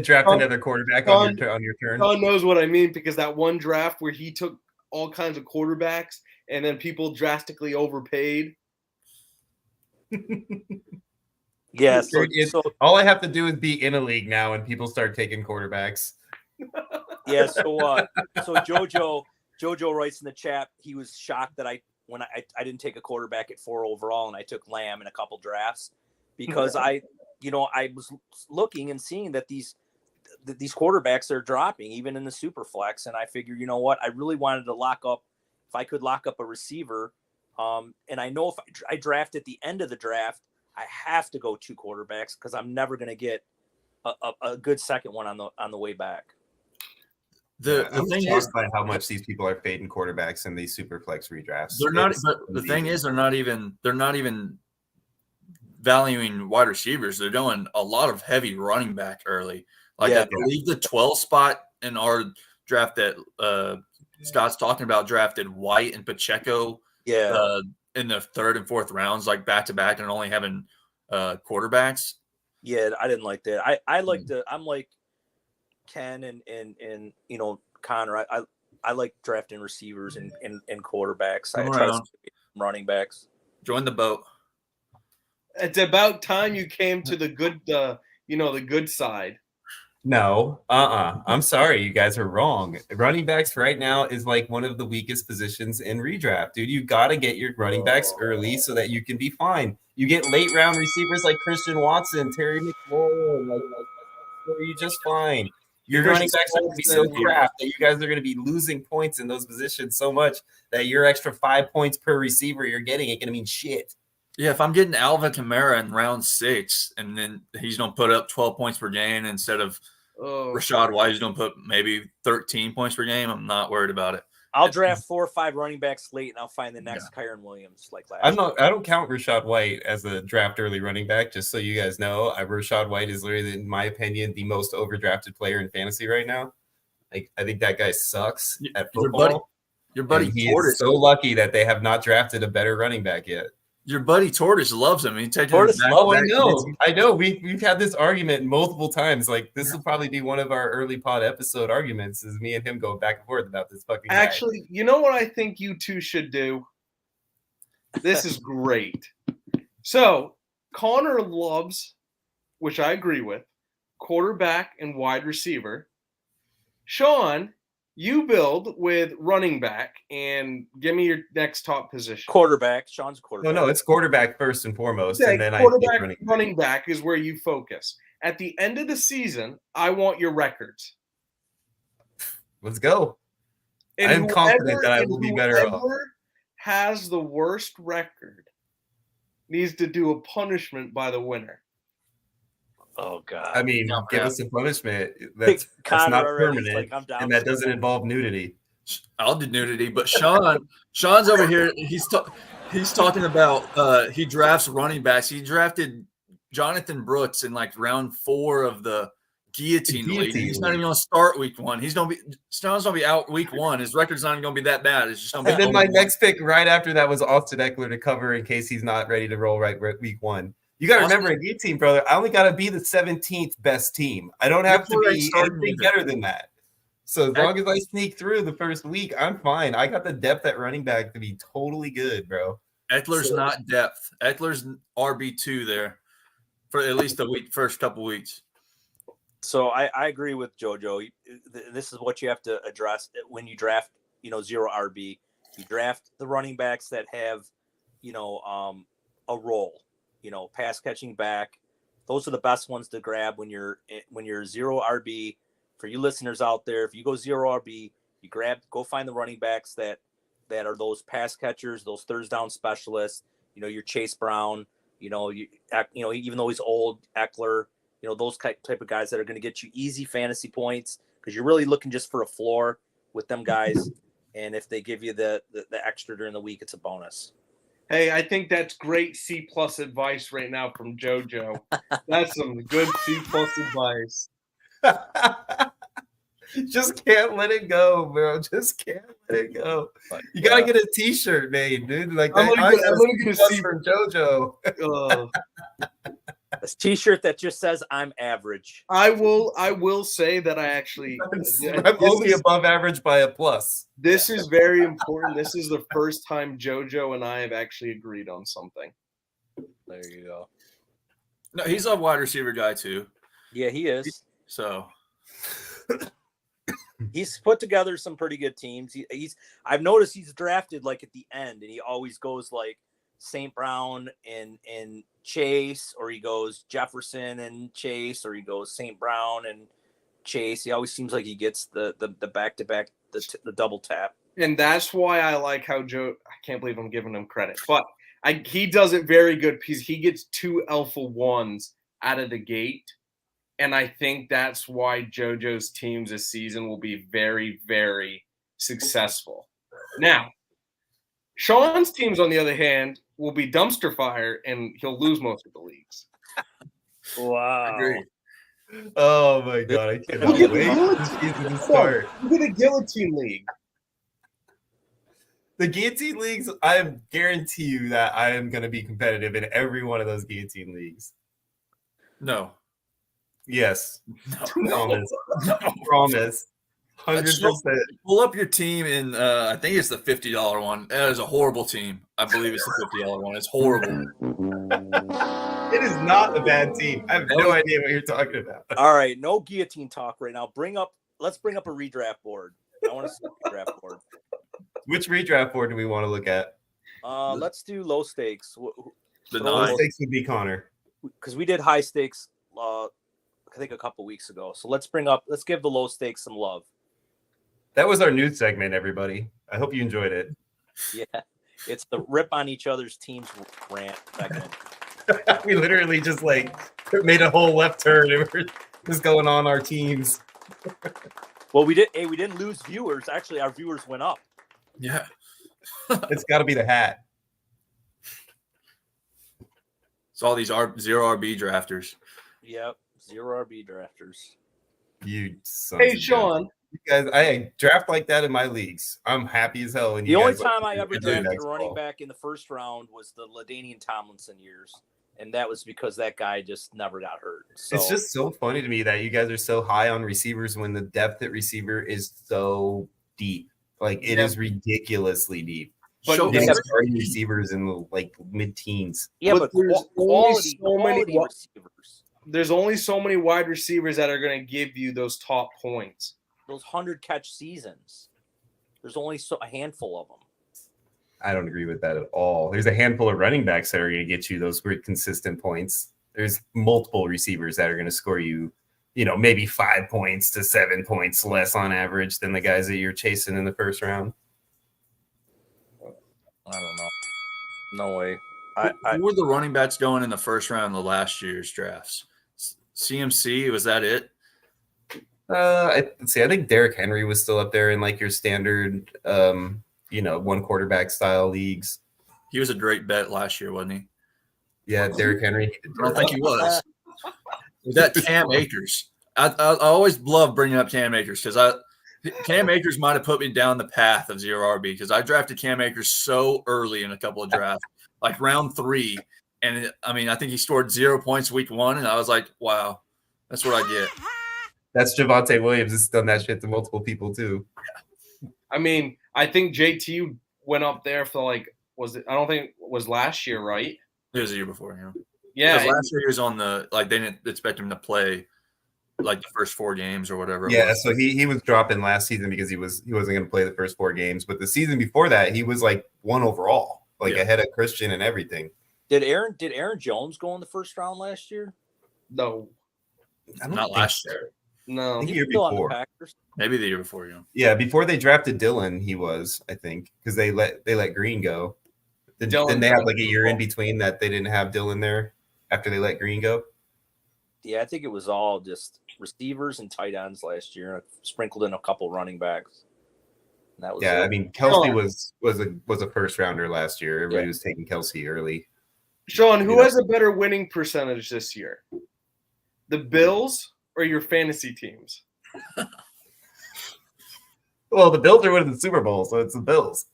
Draft another quarterback on your turn. Sean knows what I mean because that one draft where he took all kinds of quarterbacks and then people drastically overpaid. Yeah, so all I have to do is be in a league now, and people start taking quarterbacks. yeah, so Jojo writes in the chat he was shocked that I didn't take a quarterback at 4 overall and I took Lamb in a couple drafts because I was looking and seeing that these quarterbacks are dropping even in the super flex, and I figured, you know what, I really wanted to lock up if I could lock up a receiver, and I know if I draft at the end of the draft, I have to go 2 quarterbacks because I'm never going to get a good second one on the way back. The thing is by how much these people are fading quarterbacks in these super flex redrafts. They're not. But the thing is, they're not even valuing wide receivers. They're doing a lot of heavy running back early. Like I believe the 12 spot in our draft that Scott's talking about drafted White and Pacheco. Yeah. In the 3rd and 4th rounds, like back to back, and only having quarterbacks. Yeah, I didn't like that. I like I'm like Ken and Connor. I like drafting receivers and quarterbacks. I try to running backs. Join the boat. It's about time you came to the good, the good side. No, I'm sorry, you guys are wrong. Running backs right now is like one of the weakest positions in redraft, dude. You got to get your running backs early so that you can be fine. You get late round receivers like Christian Watson, Terry McLaurin, like you're just fine. Your running backs are going to be so crap that you guys are going to be losing points in those positions so much that your extra 5 points per receiver you're getting ain't going to mean shit. Yeah, if I'm getting Alvin Kamara in round 6, and then he's going to put up 12 points per game instead of Rashad White, he's going to put maybe 13 points per game, I'm not worried about it. I'll draft 4 or 5 running backs late, and I'll find the next Kyren Williams like last. I don't count Rashad White as a draft early running back. Just so you guys know, Rashad White is literally, in my opinion, the most overdrafted player in fantasy right now. Like, I think that guy sucks at football. Your buddy he Tortoise is so lucky that they have not drafted a better running back yet. Your buddy Tortoise loves him. I know. We've had this argument multiple times. Like, this will probably be one of our early pod episode arguments, is me and him go back and forth about this fucking guy. Actually, you know what I think you two should do? This is great. So Connor loves, which I agree with, quarterback and wide receiver. Sean, you build with running back, and give me your next top position. Quarterback. Sean's quarterback. No, it's quarterback first and foremost, Okay, and then running back is where you focus. At the end of the season, I want your records. Let's go. And I am confident that I will be better off. Whoever has the worst record needs to do a punishment by the winner. Oh God! I mean, give us a punishment that's not permanent, like, and that doesn't involve nudity. I'll do nudity, but Sean's over here. He's talking about he drafts running backs. He drafted Jonathan Brooks in like round 4 of the guillotine league. He's not even going to start week 1. Sean's going to be out week 1. His record's not even going to be that bad. It's just going to be. And then my next pick right after that was Austin Eckler to cover in case he's not ready to roll right week 1. You got to remember, in your team, brother, I only got to be the 17th best team. I don't have to be anything better than that. So as long as I sneak through the first week, I'm fine. I got the depth at running back to be totally good, bro. Eckler's not depth. Eckler's RB2 there for at least the first couple weeks. So I agree with JoJo. This is what you have to address when you draft, zero RB. You draft the running backs that have, a role. Pass catching back. Those are the best ones to grab when you're zero RB. For you listeners out there, if you go zero RB, go find the running backs that are those pass catchers, those third down specialists. your Chase Brown, even though he's old, Eckler, those type of guys that are going to get you easy fantasy points because you're really looking just for a floor with them guys. And if they give you the extra during the week, it's a bonus. Hey, I think that's great C+ advice right now from JoJo. That's some good C+ advice. Just can't let it go, bro. Just can't let it go. You gotta get a T-shirt made, dude. Like I'm gonna get a C from JoJo. A T-shirt that just says "I'm average." I will say that I actually I'm only above average by a plus. This is very important. This is the first time JoJo and I have actually agreed on something. There you go. No, he's a wide receiver guy too. Yeah, he is. So he's put together some pretty good teams. I've noticed he's drafted like at the end, and he always goes like St. Brown and Chase, or he goes Jefferson and Chase, or he goes St. Brown and Chase. He always seems like he gets the back-to-back, the double tap. And that's why I like how I can't believe I'm giving him credit, but he does it very good because he gets 2 alpha 1s out of the gate. And I think that's why JoJo's teams this season will be very, very successful. Now, Sean's teams, on the other hand, will be dumpster fire, and he'll lose most of the leagues. Wow. Agreed. Oh my god, I cannot wait for the season to start. Look at the Guillotine League. The Guillotine Leagues, I guarantee you that I am going to be competitive in every one of those Guillotine Leagues. no. Yes. No. Promise. Promise. 100%. Pull up your team in I think it's the $50 one. That is a horrible team. I believe it's the $50 one. It's horrible. It is not a bad team. I have no idea what you're talking about. All right, no guillotine talk right now. Let's bring up a redraft board. I want to see a redraft board. Which redraft board do we want to look at? Let's do low stakes. The Low nine. stakes would be Connor. Because we did high stakes I think a couple weeks ago. So let's give the low stakes some love. That was our news segment, everybody. I hope you enjoyed it. Yeah. It's the rip on each other's teams rant segment. We literally just made a whole left turn and we're just going on our teams. Well, we didn't lose viewers. Actually, our viewers went up. Yeah. It's got to be the hat. It's all these zero RB drafters. Yep. 0 RB drafters. You sons Hey, of Sean. You guys, I draft like that in my leagues. I'm happy as hell. The only time I ever drafted a running back in the first round was the LaDainian Tomlinson years. And that was because that guy just never got hurt. So It's just so funny to me that you guys are so high on receivers when the depth at receiver is so deep. Like it is ridiculously deep. But Show Getting me- starting receivers in the mid-teens. yeah, But but there's quality only so many receivers. There's only so many wide receivers that are going to give you those top points. Those 100 catch seasons. There's only a handful of them. I don't agree with that at all. There's a handful of running backs that are going to get you those great consistent points. There's multiple receivers that are going to score you, maybe 5 points to 7 points less on average than the guys that you're chasing in the first round. I don't know. No way. Who were the running backs going in the first round of the last year's drafts? CMC, was that it? I think Derrick Henry was still up there in your standard, one quarterback style leagues. He was a great bet last year, wasn't he? Yeah, Derrick Henry. I don't think he was. Was that Cam Akers? I always love bringing up Cam Akers because Cam Akers might have put me down the path of 0 RB because I drafted Cam Akers so early in a couple of drafts, like round 3. And I think he scored 0 points week 1. And I was like, wow, that's what I get. That's Javonte Williams. Has done that shit to multiple people too. I think JT went up there for I don't think it was last year, right? It was the year before, Yeah. Because last year he was on they didn't expect him to play the first 4 games or whatever. Yeah, so he was dropping last season because he wasn't going to play the first 4 games. But the season before that, he was 1 overall, ahead of Christian and everything. Did Aaron Jones go in the first round last year? No. I don't Not think last so. year. No. I think He year was still on the before. Packers. Maybe the year before, Yeah, before they drafted Dylan, he was, I think, because they let Green go. Didn't they have like a year in between that they didn't have Dillon there after they let Green go? Yeah, I think it was all just receivers and tight ends last year. I sprinkled in a couple running backs. And that was Yeah, it. I mean Kelsey was a first rounder last year. Everybody was taking Kelsey early. Sean, who has a better winning percentage this year? The Bills or your fantasy teams? Well, the Bills are winning the Super Bowl, so it's the Bills.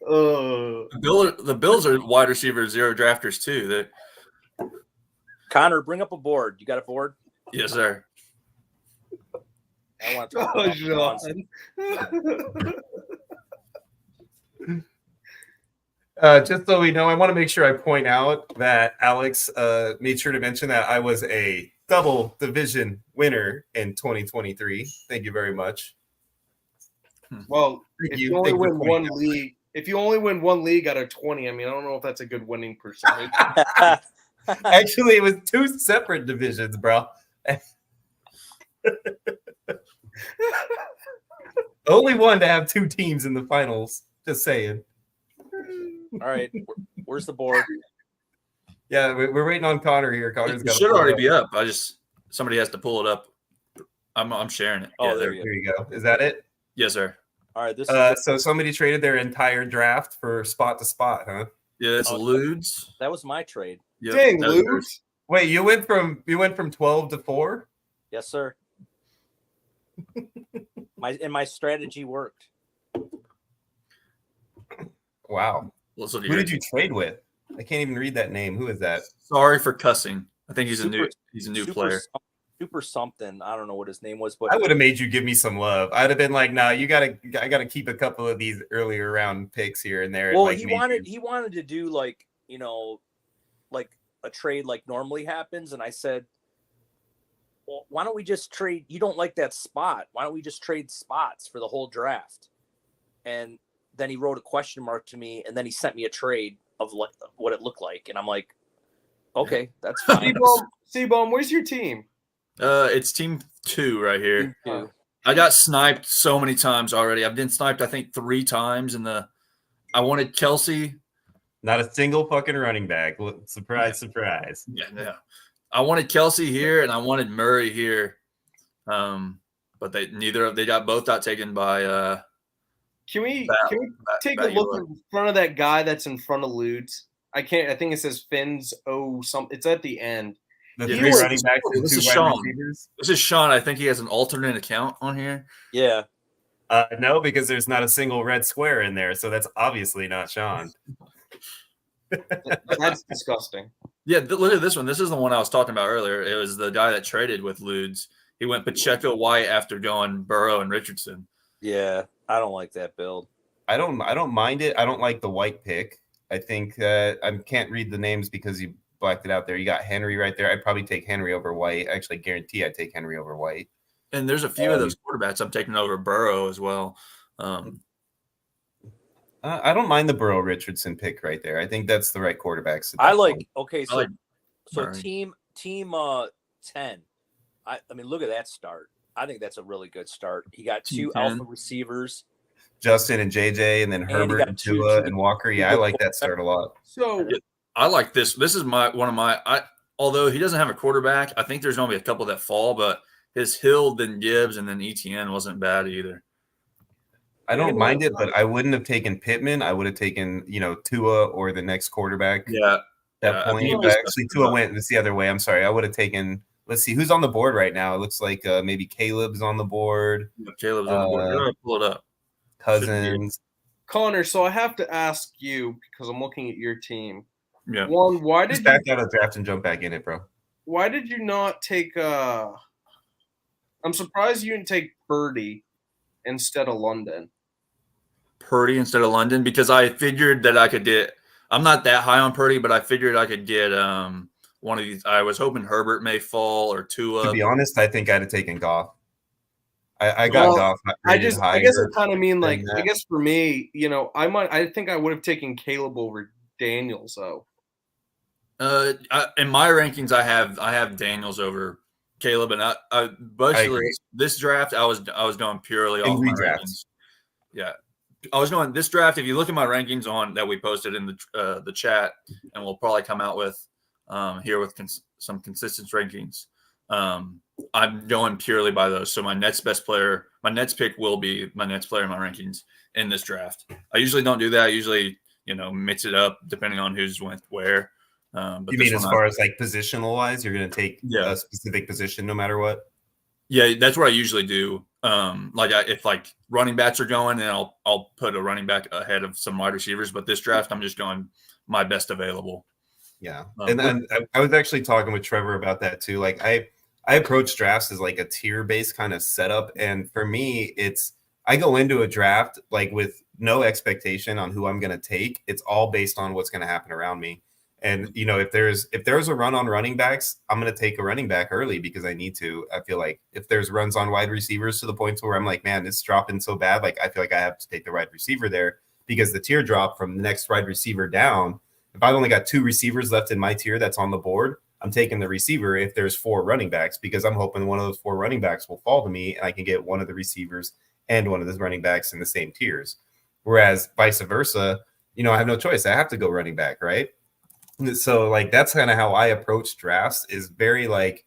The Bills are wide receiver zero drafters too. Connor, bring up a board. You got a board? Yes, sir. I want to talk about Sean. Just so we know, I want to make sure I point out that Alex made sure to mention that I was a double division winner in 2023. Thank you very much. Well, Thank if you. you only Thank you win for one pointing out. league, if you only win one league out of 20, I mean, I don't know if that's a good winning percentage. Actually, it was two separate divisions, bro. Only one to have two teams in the finals. Just saying. All right. Where's the board? Yeah, we're waiting on Connor here. Connor's It got should already be up. Somebody has to pull it up. I'm sharing it. Oh, Yeah, there you go. Here you go. Is that it? Yes, sir. All right. This is So somebody traded their entire draft for spot to spot, huh? Yeah, it's Oh, Ludes. that was my trade. Yep, Dang, that was Luke. yours. Wait, you went from 12 to 4? Yes, sir. My strategy worked. Wow. Well, so Who did you trade with? I can't even read that name. Who is that? Sorry for cussing. I think he's a Super- new player. Super something. I don't know what his name was, but I would have made you give me some love. I'd have been like, "No, I gotta keep a couple of these earlier round picks here and there." and, well, like, he maybe- wanted to do like like a trade like normally happens, and I said, well, why don't we just trade? You don't like that spot? Why don't we just trade spots for the whole draft? And then he wrote a question mark to me, and then he sent me a trade of what it looked like, and I'm like, okay, that's fine. Seabaum, where's your team? It's team 2 right here. Too. I got sniped so many times already. I've been sniped, I think, 3 times I wanted Kelsey. Not a single fucking running back. Surprise, surprise. Yeah. I wanted Kelsey here and I wanted Murray here. But they both got taken by Can we take a Bat look Eula. in front of that guy that's in front of Ludes? I think it says Finn's something. It's at the end. The Yeah, three this running is- backs and this 2 is wide Sean. receivers. This is Sean. I think he has an alternate account on here. Yeah, No, because there's not a single red square in there, so that's obviously not Sean. That's disgusting. Yeah, look at this one. This is the one I was talking about earlier. It was the guy that traded with Ludes. He went Pacheco White after going Burrow and Richardson. yeah, I don't like that build. I don't mind it. I don't like the white pick. I think I can't read the names because you blacked it out there. You got Henry right there. I'd probably take Henry over White. Actually, guarantee I'd take Henry over White. And there's a few of those quarterbacks I'm taking over Burrow as well. I don't mind the Burrow Richardson pick right there. I think that's the right quarterbacks. at I that like point. okay, so like so Murray. team 10. I mean, look at that start. I think that's a really good start. He got Team 2 10. alpha receivers. Justin and JJ, and then he Herbert got and two Tua and Walker. Yeah, I good like that start a lot. So I like this. This is although he doesn't have a quarterback, I think there's going to be a couple that fall, but his Hill, then Gibbs, and then ETN wasn't bad either. I don't mind it, but I wouldn't have taken Pittman. I would have taken, Tua or the next quarterback. Yeah. At that I point. think But it was actually, Tua went the other way. I'm sorry. I would have taken. Let's see who's on the board right now. It looks like maybe Caleb's on the board. Caleb's on the board. You're gonna pull it up. Cousins. Connor, so I have to ask you because I'm looking at your team. Yeah. One, why Just did you back out of the draft and jump back in it, bro. why did you not take I'm surprised you didn't take Birdie instead of London. Purdy instead of London because I figured that I could get. I'm not that high on Purdy, but I figured I could get one of these. I was hoping Herbert may fall or Tua. To be honest, I think I'd have taken Goff. I got Well, Goff. I guess I kind of mean like than I that. guess for me, I think I would have taken Caleb over Daniels though. In my rankings, I have Daniels over Caleb, and I agree. this draft I was going purely In off my redrafts. rankings. Yeah, I was going this draft. If you look at my rankings on that we posted in the chat, and we'll probably come out with here with some consistent rankings. I'm going purely by those. So my next pick will be my next player in my rankings in this draft. I usually don't do that. I usually, mix it up depending on who's went where. But you mean as far as like positional wise, you're going to take a specific position no matter what? Yeah, that's what I usually do. If running backs are going, then I'll put a running back ahead of some wide receivers. But this draft, I'm just going my best available. Yeah, and I was actually talking with Trevor about that too. Like I approach drafts as like a tier-based kind of setup, and for me, I go into a draft like with no expectation on who I'm going to take. It's all based on what's going to happen around me. And if there's a run on running backs, I'm going to take a running back early because I need to. I feel like if there's runs on wide receivers to the point where I'm like, man, it's dropping so bad, like I feel like I have to take the wide receiver there because the tier drop from the next wide receiver down. If I've only got 2 receivers left in my tier that's on the board, I'm taking the receiver if there's 4 running backs because I'm hoping one of those 4 running backs will fall to me and I can get one of the receivers and one of the running backs in the same tiers. Whereas vice versa, I have no choice. I have to go running back, right? So like that's kind of how I approach drafts, is very like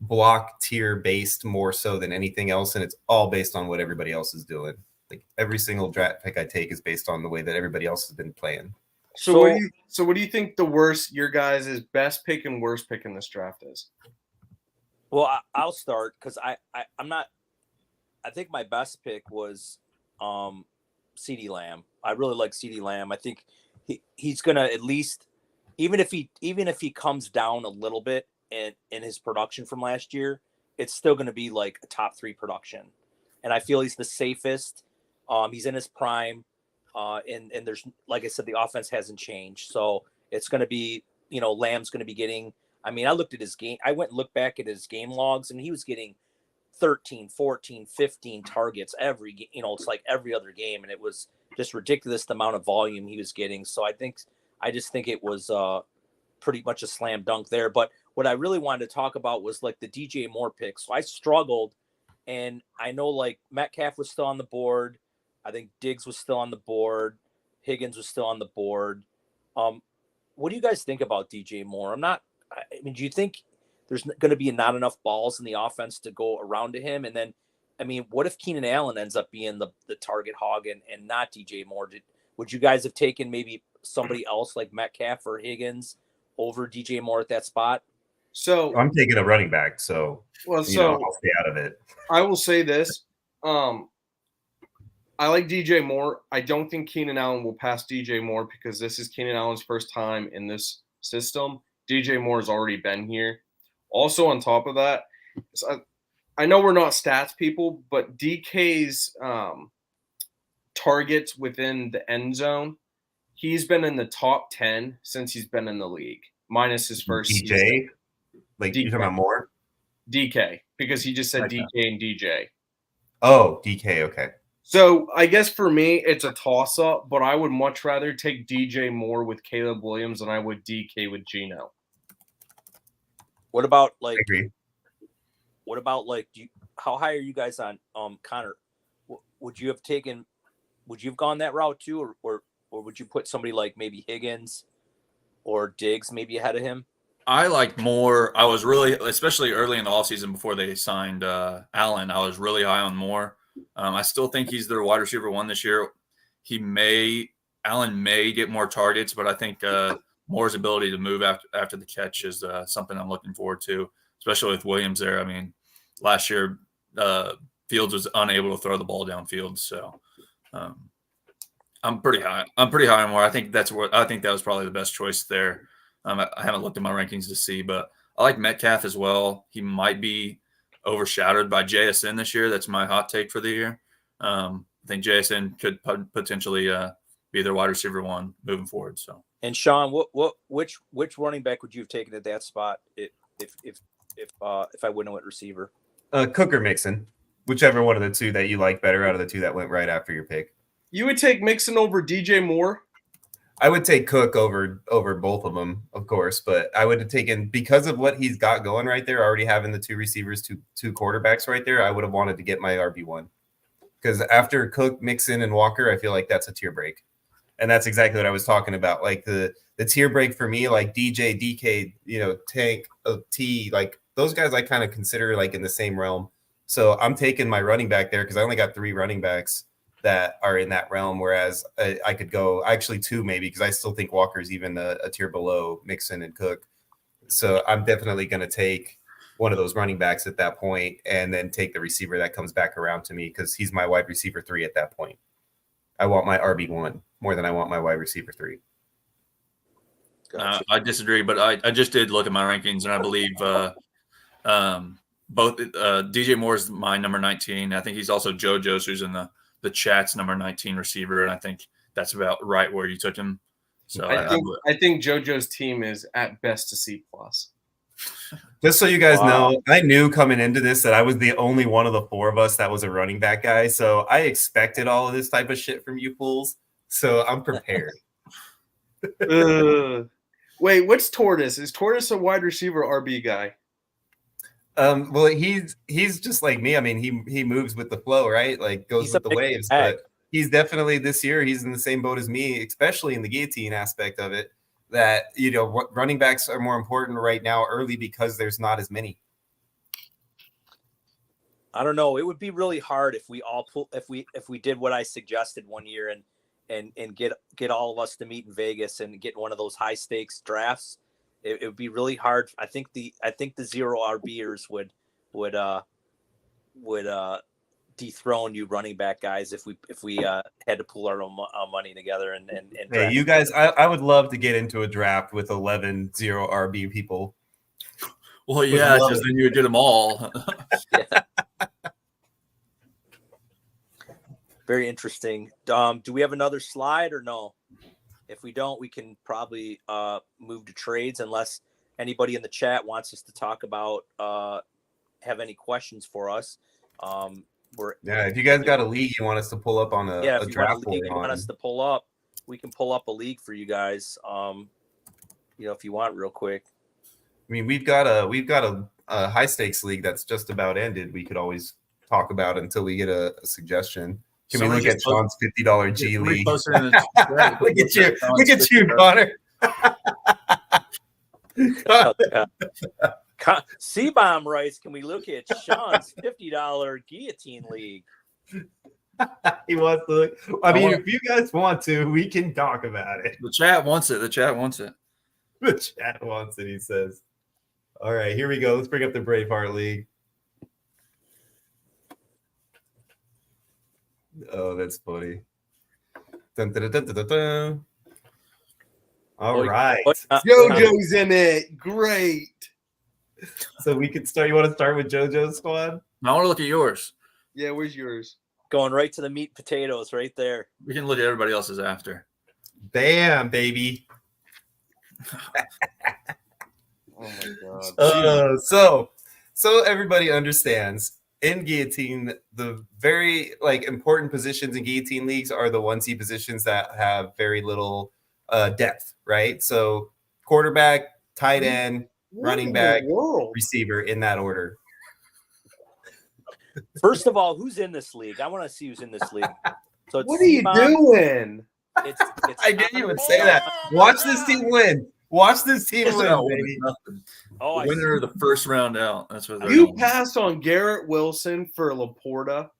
block tier based more so than anything else, and it's all based on what everybody else is doing. Like every single draft pick I take is based on the way that everybody else has been playing. So what do you think your guys' best pick and worst pick in this draft is? Well, I'll start because I'm not. I think my best pick was CeeDee Lamb. I really like CeeDee Lamb. I think he's gonna at least. Even if he comes down a little bit in his production from last year, it's still going to be like a top 3 production. And I feel he's the safest. He's in his prime. And there's, like I said, the offense hasn't changed. So it's going to be, Lamb's going to be getting, I looked at his game. I went and looked back at his game logs and he was getting 13, 14, 15 targets every, it's like every other game. And it was just ridiculous the amount of volume he was getting. So I just think it was pretty much a slam dunk there. But what I really wanted to talk about was like the DJ Moore pick. So I struggled, and I know like Metcalf was still on the board. I think Diggs was still on the board. Higgins was still on the board. What do you guys think about DJ Moore? Do you think there's going to be not enough balls in the offense to go around to him? And then, what if Keenan Allen ends up being the target hog and not DJ Moore? Would you guys have taken maybe somebody else like Metcalf or Higgins over DJ Moore at that spot? So I'm taking a running back, so I'll stay out of it. I will say this. I like DJ Moore. I don't think Keenan Allen will pass DJ Moore because this is Keenan Allen's first time in this system. DJ Moore has already been here. Also, on top of that, I know we're not stats people, but DK's targets within the end zone, he's been in the top 10 since he's been in the league, minus his first season. Like DK. You're talking about Moore? DK, because he just said DK and DJ. Oh, DK, okay. So I guess for me, it's a toss-up, but I would much rather take DJ Moore with Caleb Williams than I would DK with Geno. What about like? I agree. What about like? How high are you guys on Connor? Would you have gone that route too, or would you put somebody like maybe Higgins or Diggs maybe ahead of him? I like Moore. I was really, especially early in the offseason before they signed Allen, I was really high on Moore. I still think he's their wide receiver 1 this year. Allen may get more targets, but I think Moore's ability to move after the catch is something I'm looking forward to, especially with Williams there. Last year Fields was unable to throw the ball downfield, so I'm pretty high. I'm pretty high on Moore. I think that was probably the best choice there. I haven't looked at my rankings to see, but I like Metcalf as well. He might be overshadowed by JSN this year. That's my hot take for the year. I think JSN could potentially be their wide receiver 1 moving forward. So. And Sean, which running back would you have taken at that spot if I wouldn't have went receiver? Cook or Mixon, whichever one of the 2 that you like better out of the 2 that went right after your pick. You would take Mixon over DJ Moore? I would take Cook over both of them, of course, but I would have taken, because of what he's got going right there, already having the 2 receivers, two quarterbacks right there, I would have wanted to get my RB1 because after Cook, Mixon, and Walker, I feel like that's a tier break. And that's exactly what I was talking about. Like the tier break for me, like DJ, DK, Tank, T, like those guys I kind of consider like in the same realm. So I'm taking my running back there because I only got 3 running backs that are in that realm, whereas I could go actually 2 maybe because I still think Walker's even a tier below Mixon and Cook. So I'm definitely going to take one of those running backs at that point and then take the receiver that comes back around to me because he's my wide receiver 3 at that point. I want my RB1 more than I want my wide receiver 3. Gotcha. I disagree, but I just did look at my rankings, and I believe both DJ Moore is my number 19. I think he's also JoJo's, who's in the chat's number 19 receiver, and I think that's about right where you took him. So I think JoJo's team is at best a C+. Just so you guys know, I knew coming into this that I was the only one of the 4 of us that was a running back guy. So I expected all of this type of shit from you fools. So I'm prepared. Wait, what's Tortoise? Is Tortoise a wide receiver RB guy? Well, he's just like me. I mean, he moves with the flow, right? Like goes with the waves. But he's definitely this year, he's in the same boat as me, especially in the guillotine aspect of it. That running backs are more important right now early because there's not as many. I don't know. It would be really hard if we all if we did what I suggested one year and get all of us to meet in Vegas and get one of those high stakes drafts. It would be really hard. I think the 0 RBers would dethrone you running back guys if we had to pull our own money together and hey, you guys, I would love to get into a draft with 11 0 RB people. Well, yeah, because then you would get them all. Yeah. Very interesting. Do we have another slide or no? If we don't, we can probably move to trades unless anybody in the chat wants us to talk about have any questions for us. If you guys got a league you want us to pull up on if you draft want a league you want us to pull up, we can pull up a league for you guys. If you want, real quick. I mean, we've got a high stakes league that's just about ended. We could always talk about until we get a suggestion. Can we look at Sean's $50 G league? Look at you, Connor. C-Bomb writes, can we look at Sean's $50 guillotine league? He wants to look. If you guys want to, we can talk about it. The chat wants it. The chat wants it. The chat wants it, he says. All right, here we go. Let's bring up the Braveheart League. Oh, that's funny. Dun, dun, dun, dun, dun, dun. All right. JoJo's in it. Great. So we could start. You want to start with JoJo's squad? I want to look at yours. Yeah, where's yours? Going right to the meat potatoes right there. We can look at everybody else's after. Bam, baby. Oh my god. So everybody understands. In guillotine, the very important positions in guillotine leagues are the 1C positions that have very little depth, right? So quarterback, tight end, running back, receiver, in that order. First of all, who's in this league? I want to see who's in this league. So what are you doing? It's I didn't even say that. Watch this team win. Watch this team win, baby. Oh, the winner of the first round out. That's what you passed on Garrett Wilson for Laporta.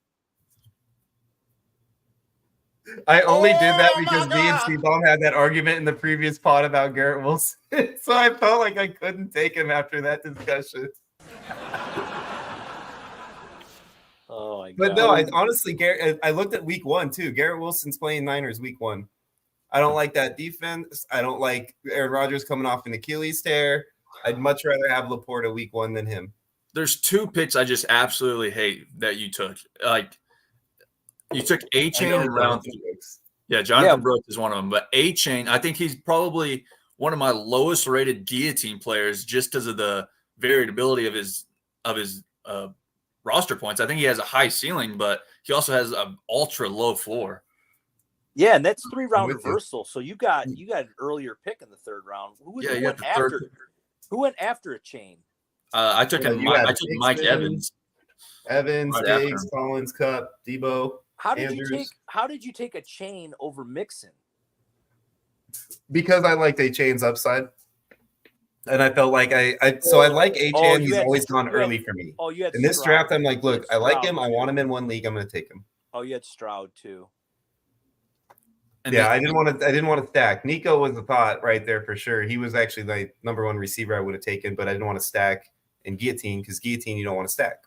I only did that because me and Steve Baum had that argument in the previous pod about Garrett Wilson. So I felt like I couldn't take him after that discussion. Oh my god. But no, I looked at week 1 too. Garrett Wilson's playing Niners week 1. I don't like that defense. I don't like Aaron Rodgers coming off an Achilles tear. I'd much rather have Laporta week 1 than him. There's 2 picks I just absolutely hate that you took. You took A-Chain in round 3. Yeah, Jonathan Brooks is one of them. But A-Chain, I think he's probably one of my lowest rated guillotine players just because of the variability of his roster points. I think he has a high ceiling, but he also has an ultra low floor. Yeah, and that's 3-round reversal. So you got an earlier pick in the 3rd round. Who went after a chain? I took Mike Evans. Evans, Diggs, Collins, Cup, Debo. How did Andrews. you take a chain over Mixon? Because I liked A-Chain's upside. And I felt like I like A-Chain. Oh, you He's had always Str- gone you had- early for me. Oh, you had In this Stroud. draft, I'm like, You look, had I like Stroud, him. I too. want him in one league. I'm going to take him. Oh, you had Stroud too. And Yeah, then- I didn't want to stack. Nico was a thought right there for sure. He was actually like number one receiver I would have taken, but I didn't want to stack and Guillotine because Guillotine you don't want to stack.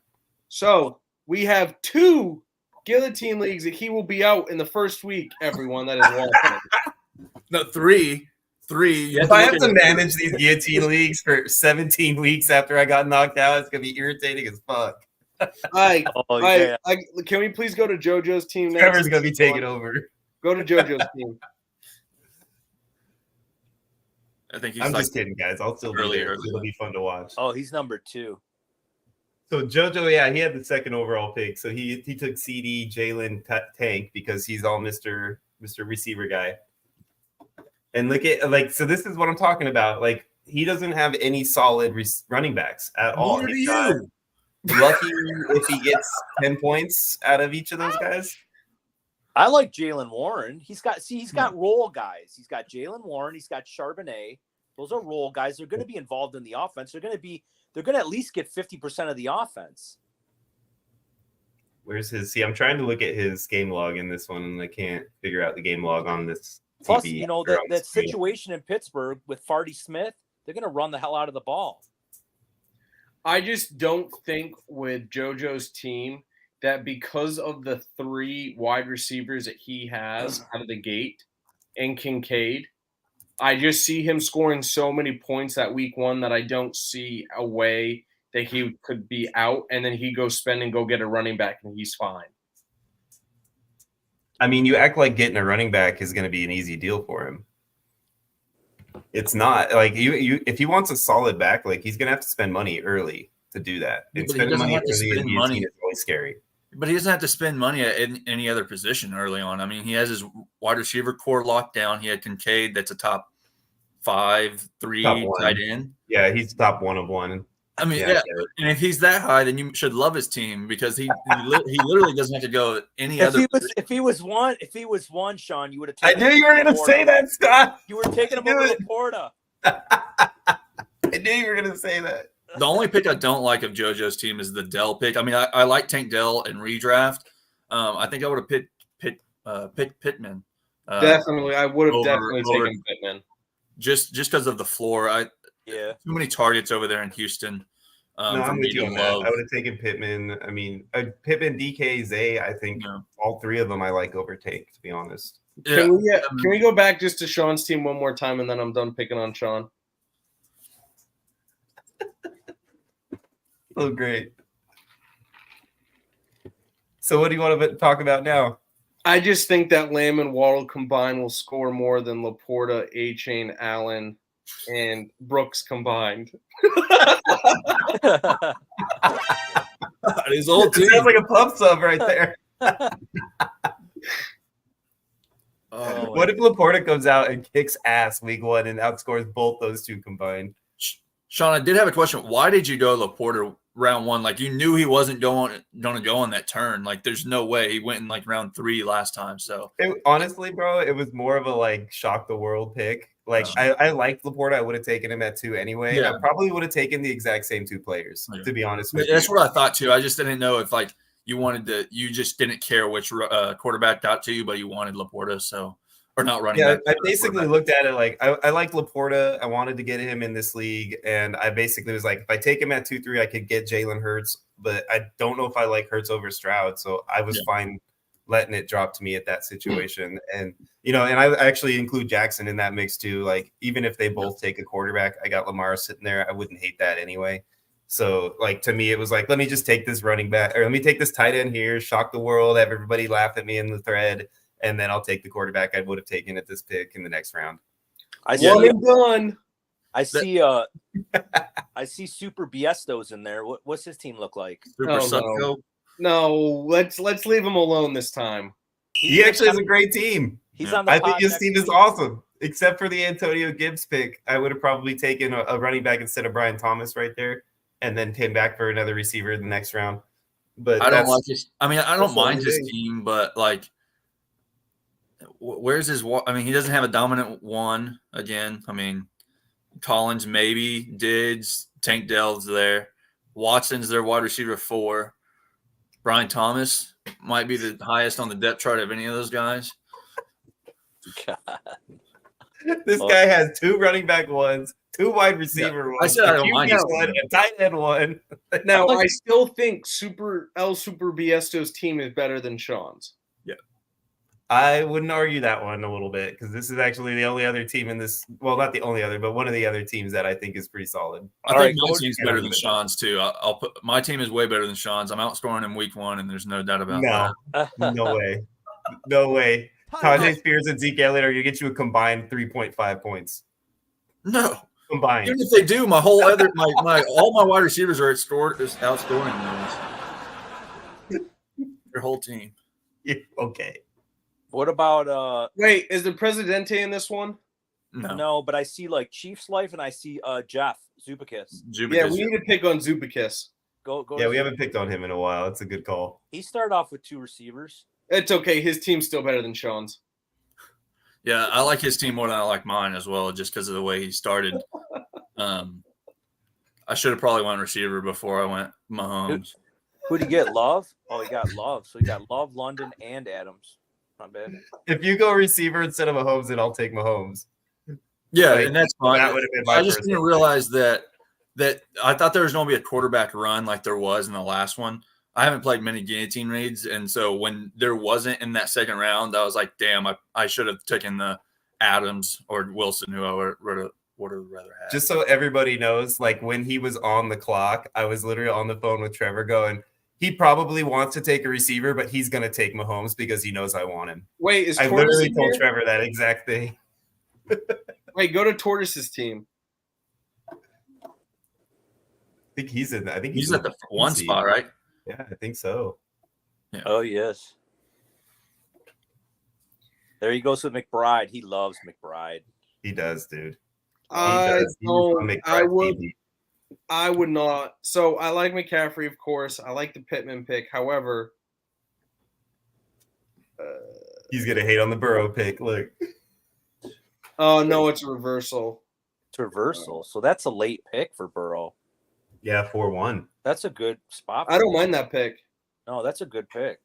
So we have 2 guillotine leagues that he will be out in the first week. Everyone that is watching. No, three. You If I have look to at- manage these Guillotine leagues for 17 weeks after I got knocked out, it's gonna be irritating as fuck. Can we please go to JoJo's team next? Trevor's gonna be taking over. Go to JoJo's team. I think he's I'm like just kidding, guys. I'll still be early, there. early. It'll be fun to watch. Oh, he's number 2. So JoJo, yeah, he had the second overall pick. So he took CD Jalen Tank because he's all Mr. Receiver guy. And look at so this is what I'm talking about. Like he doesn't have any solid running backs at all. Nor do He's you. lucky if he gets 10 points out of each of those guys. I like Jalen Warren. He's got role guys. He's got Jalen Warren. He's got Charbonnet. Those are role guys. They're going to be involved in the offense. They're going to at least get 50% of the offense. Where's his? See, I'm trying to look at his game log in this one, and I can't figure out the game log on this. Plus, TV you know, or on that screen. situation in Pittsburgh with Farty Smith, they're going to run the hell out of the ball. I just don't think with JoJo's team that because of the 3 wide receivers that he has out of the gate and Kincaid, I just see him scoring so many points that week 1 that I don't see a way that he could be out and then he goes spend and go get a running back and he's fine. I mean, you act like getting a running back is going to be an easy deal for him. It's not like you. If he wants a solid back, like he's going to have to spend money early to do that. Yeah, And but he spending doesn't money have to early in spend Guillotine money. is always scary. But he doesn't have to spend money at any other position early on. I mean, he has his wide receiver core locked down. He had Kincaid, that's a top 5, 3 Top one. tight end. Yeah, he's top 1 of 1. I mean, Yeah, yeah. And if he's that high, then you should love his team because he literally doesn't have to go any other. If he was one, Sean, you would have I taken knew you were going to say that, Scott. You would have taken him I knew over it. Laporta. I knew you were going to say that. The only pick I don't like of JoJo's team is the Dell pick. I mean, I like Tank Dell in redraft. I think I would have picked Pittman. Definitely. I would have over- definitely over- taken Pittman. Just because of the floor. Yeah. Too many targets over there in Houston. No, For I'm me with you to on that. love. I would have taken Pittman. I mean, Pittman, DK, Zay. I think Yeah. all 3 of them I like over Tank, to be honest. Yeah. Can we go back just to Sean's team one more time and then I'm done picking on Sean? Oh, great. So what do you want to talk about now? I just think that Lamb and Waddle combined will score more than Laporta, A-Chain, Allen, and Brooks combined. His old It team. sounds like a pub sub right there. Oh, What if Laporta comes out and kicks ass week 1 and outscores both those 2 combined? Sean, I did have a question. Why did you go Laporta round 1? Like you knew he wasn't going to go on that turn. Like there's no way he went in like round 3 last time. So Honestly, bro, it was more of a like shock the world pick. Like I liked Laporta. I would have taken him at 2 anyway. Yeah. I probably would have taken the exact same 2 players, Yeah. to be honest with that's you. what I thought too. I just didn't know if like you just didn't care which quarterback got to you, but you wanted Laporta. So or not running. Yeah, back, I basically looked at it like I like Laporta. I wanted to get him in this league, and I basically was like, if I take him at 2-3, I could get Jalen Hurts, but I don't know if I like Hurts over Stroud, so I was fine letting it drop to me at that situation. And and I actually include Jackson in that mix too. Like even if they both take a quarterback, I got Lamar sitting there. I wouldn't hate that anyway. So like to me, it was like, let me just take this running back, or let me take this tight end here, shock the world, have everybody laugh at me in the thread. And then I'll take the quarterback I would have taken at this pick in the next round. I One and done. I see Super Biestos in there. What's his team look like? Super Oh, Succo. No, let's leave him alone this time. He actually has a great team. He's on the I pod think his next team is week. awesome, except for the Antonio Gibbs pick. I would have probably taken a running back instead of Brian Thomas right there, and then came back for another receiver in the next round. but I don't that's like his. I mean, I don't that's the mind only his thing. team, but like, where's his? I mean, he doesn't have a dominant one again. I mean, Collins maybe, Diggs, Tank Dell's there, Watson's their wide receiver 4. Brian Thomas might be the highest on the depth chart of any of those guys. God. This guy has 2 running back ones, 2 wide receiver I ones, said I a don't QB mind his one, team. a tight end one. Now, I still think Super Biesto's team is better than Sean's. I wouldn't argue that one a little bit because this is actually the only other team in this. Well, not the only other, but one of the other teams that I think is pretty solid. I All think right, my go- team's Yeah, better a than bit. Sean's too. I'll put my team is way better than Sean's. I'm outscoring him week 1, and there's no doubt about that. No way. No way. Tajay Spears and Zeke Elliott are going to get you a combined 3.5 points. No, Combined. even if they do, my whole other my all my wide receivers are outscoring those. Their whole team. Yeah, okay. What about Wait, is the Presidente in this one? No, no? But I see like Chiefs Life and I see Jeff Zubakis. Yeah, we need to pick on Zubakis. Go. Yeah, to we Zub- haven't picked on him in a while. That's a good call. He started off with 2 receivers. It's okay. His team's still better than Sean's. Yeah, I like his team more than I like mine as well, just because of the way he started. I should have probably went receiver before I went Mahomes. Who'd he get? Love? Oh, he got Love. So he got Love, London, and Adams. Not bad. If you go receiver instead of Mahomes, then I'll take Mahomes. Yeah, Like, and that's fine. that would have been my I just first didn't pick. realize that I thought there was going to be a quarterback run like there was in the last one. I haven't played many guillotine reads, and so when there wasn't in that second round, I was like, damn, I should have taken the Adams or Wilson, who I would have rather had. Just so everybody knows, like when he was on the clock, I was literally on the phone with Trevor going, he probably wants to take a receiver, but he's going to take Mahomes because he knows I want him. Wait, is I Tortoise literally in told here? Trevor that exact thing. Wait, go to Tortoise's team. I think he's in. I think He's at the one seed. spot, right? Yeah, I think so. Oh yes. There he goes with McBride. He loves McBride. He does, dude. He I does. He's don't. on McBride I would TV. not. So I like McCaffrey, of course. I like the Pittman pick. However, He's gonna hate on the Burrow pick. Look, oh no, it's a reversal. It's reversal. So that's a late pick for Burrow. yeah, 4-1. That's a good spot. I don't mind that pick. No, that's a good pick.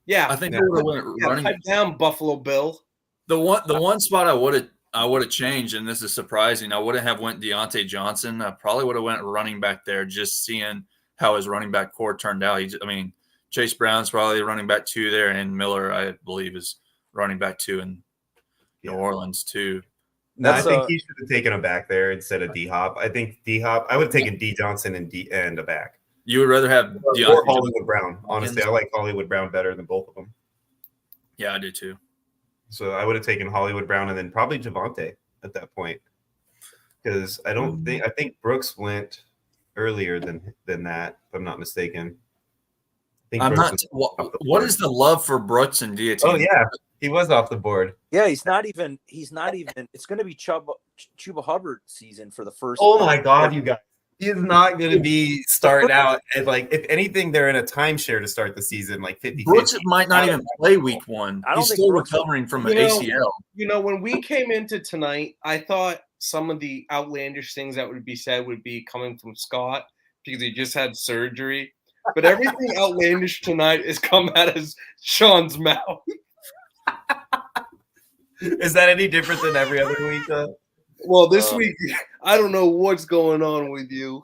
Yeah, I think Yeah. we would have went yeah, running. pipe down, Buffalo Bill. The one spot I would have changed, and this is surprising. I wouldn't have went Deontay Johnson. I probably would have went running back there, just seeing how his running back core turned out. Chase Brown's probably running back 2 there, and Miller, I believe, is running back 2 in New Orleans too. No, I That's think he should have taken him back there instead of D Hop. I think D Hop. I would have taken D Johnson and a back. You would rather have Or Deontay Johnson? Hollywood Brown. Honestly, I like Hollywood Brown better than both of them. Yeah, I do too. So I would have taken Hollywood Brown and then probably Javonte at that point. Because I think Brooks went earlier than that, if I'm not mistaken. I think I'm Brooks not. was off the What board. is the love for Brooks and Deontay? Oh yeah, he was off the board. Yeah, he's not even. It's going to be Chuba Hubbard season for the first. Oh my God, you guys. He is not going to be starting out at if anything, they're in a timeshare to start the season, like 50. Brooks might not even play week 1. I don't He's think still Brooks- recovering from an You know- ACL. You know, when we came into tonight, I thought some of the outlandish things that would be said would be coming from Scott because he just had surgery. But everything outlandish tonight is come out of Sean's mouth. Is that any different than every other week? Well, this week, I don't know what's going on with you.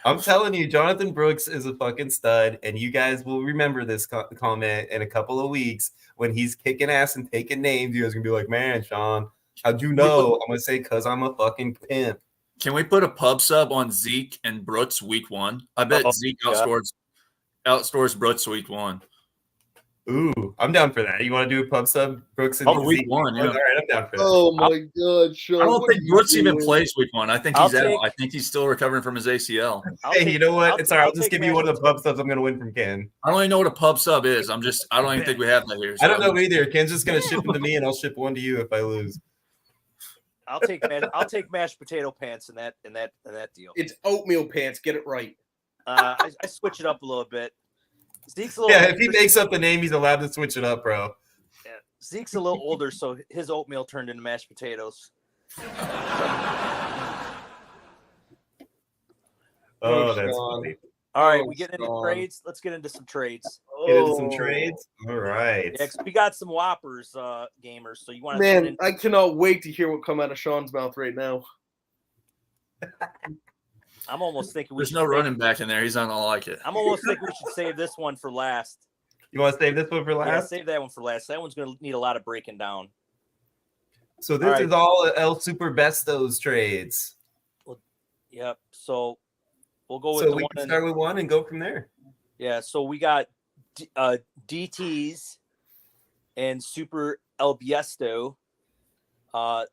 I'm telling you, Jonathan Brooks is a fucking stud, and you guys will remember this comment in a couple of weeks when he's kicking ass and taking names. You guys are gonna be like, "Man, Sean, how'd you know?" I'm gonna say, "Cause I'm a fucking pimp." Can we put a pub sub on Zeke and Brooks week 1? I bet Zeke God. outscores Brooks week 1. Ooh, I'm down for that. You want to do a pub sub, Brooks and Oh, week Zeke? 1, yeah. All right, I'm down for that. Oh my God, Sean! I don't what think are you Brooks even doing? plays week 1. I think I'll he's out. take- I think he's still recovering from his ACL. Hey, you know what? It's all right. I'll just take give you one of the Matt- pub subs I'm gonna win from Ken. I don't even know what a pub sub is. I don't even think we have that here. I don't know either. Ken's just gonna ship them to me, and I'll ship one to you if I lose. I'll take mashed potato pants in that deal. It's oatmeal pants. Get it right. I switch it up a little bit. Zeke's a little Yeah, if he older, makes up a name, he's allowed to switch it up, bro. Zeke's a little older, so his oatmeal turned into mashed potatoes. Oh, that's Sean. funny. All right, Oh, we get into Sean. trades. Let's get into some trades. Get into some trades. All right. Yeah, 'cause we got some Whoppers, gamers. So you want to Man, I cannot wait to hear what come out of Sean's mouth right now. I'm almost thinking we There's should no save- running back in there. He's not gonna like it. I'm almost thinking we should save this one for last. You want to save this one for Yeah, last? save that one for last. That one's going to need a lot of breaking down. So this All right. is all El Super Bestos trades. Yep. So we'll go with So the we one. can start with one and go from there. Yeah. So we got DTs and Super El Biesto. So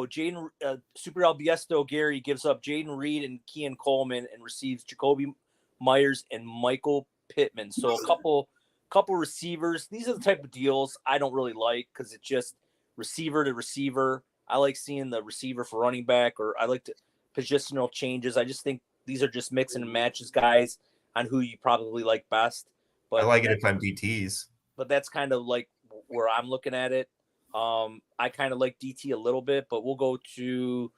Jaden Super El Biesto Gary gives up Jaden Reed and Kean Coleman and receives Jacoby Myers and Michael Pittman. So a couple receivers. These are the type of deals I don't really like because it's just receiver to receiver. I like seeing the receiver for running back, or I like the positional changes. I just think these are just mixing and matches guys on who you probably like best. But I like it if I'm DTs. but that's kind of like where I'm looking at it. I kind of like DT a little bit, but we'll go to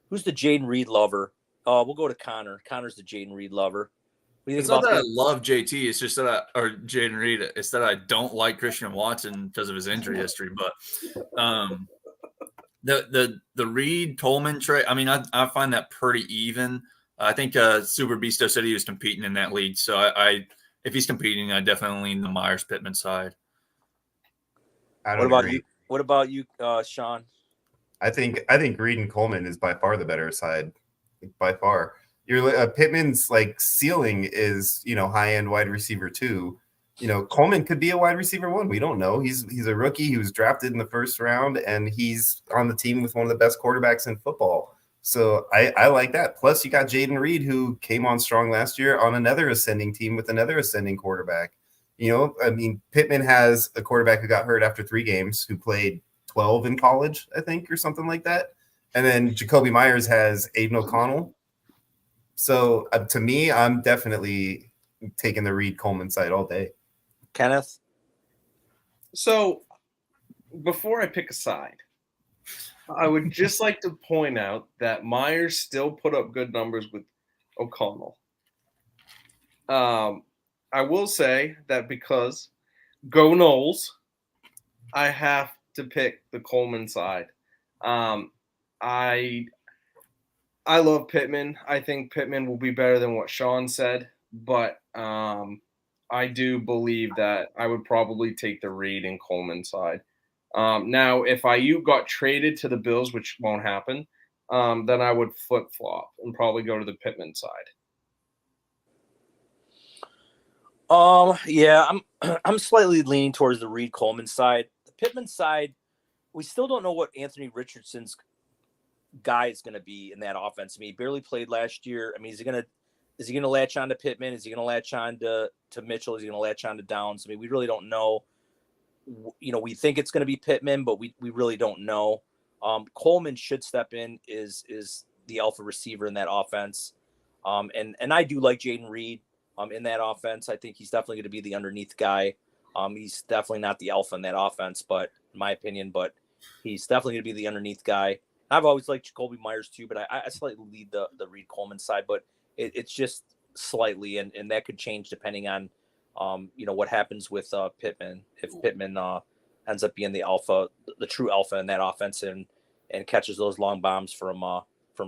who's the Jaden Reed lover. We'll go to Connor. Connor's the Jaden Reed lover. What do you It's think not about that I love JT. It's just that or Jaden Reed. It's that I don't like Christian Watson because of his injury history. But the Reed Coleman trade. I mean, I find that pretty even. I think Super Beasto said he was competing in that league. So I if he's competing, I definitely lean the Myers Pittman side. I don't What about agree. you? What about you, Sean? I think Reed and Coleman is by far the better side, by far. Your Pittman's like ceiling is high end wide receiver 2. Coleman could be a wide receiver 1. We don't know. He's a rookie. He was drafted in the first round, and he's on the team with one of the best quarterbacks in football. So I like that. Plus, you got Jaden Reed, who came on strong last year on another ascending team with another ascending quarterback. I mean, Pittman has a quarterback who got hurt after 3 games, who played 12 in college, I think, or something like that. And then Jacoby Myers has Aiden O'Connell. So to me, I'm definitely taking the Reed Coleman side all day. Kenneth? So before I pick a side, I would just like to point out that Myers still put up good numbers with O'Connell. I will say that because go Knowles, I have to pick the Coleman side. I love Pittman. I think Pittman will be better than what Sean said, but I do believe that I would probably take the Reed and Coleman side. Now, if IU got traded to the Bills, which won't happen, then I would flip-flop and probably go to the Pittman side. Yeah, I'm slightly leaning towards the Reed Coleman side. The Pittman side, we still don't know what Anthony Richardson's guy is going to be in that offense. I mean, he barely played last year. I mean, is he going to latch on to Pittman? Is he going to latch on to Mitchell? Is he going to latch on to Downs? I mean, we really don't know. We think it's going to be Pittman, but we really don't know. Coleman should step in, is the alpha receiver in that offense. And I do like Jaden Reed in that offense. I think he's definitely going to be the underneath guy. He's definitely not the alpha in that offense, but in my opinion, but he's definitely going to be the underneath guy. I've always liked Jacoby Myers too, but I slightly lead the Reed Coleman side, but it's just slightly, and that could change depending on, what happens with Pittman. If Pittman ends up being the alpha, the true alpha in that offense, and catches those long bombs from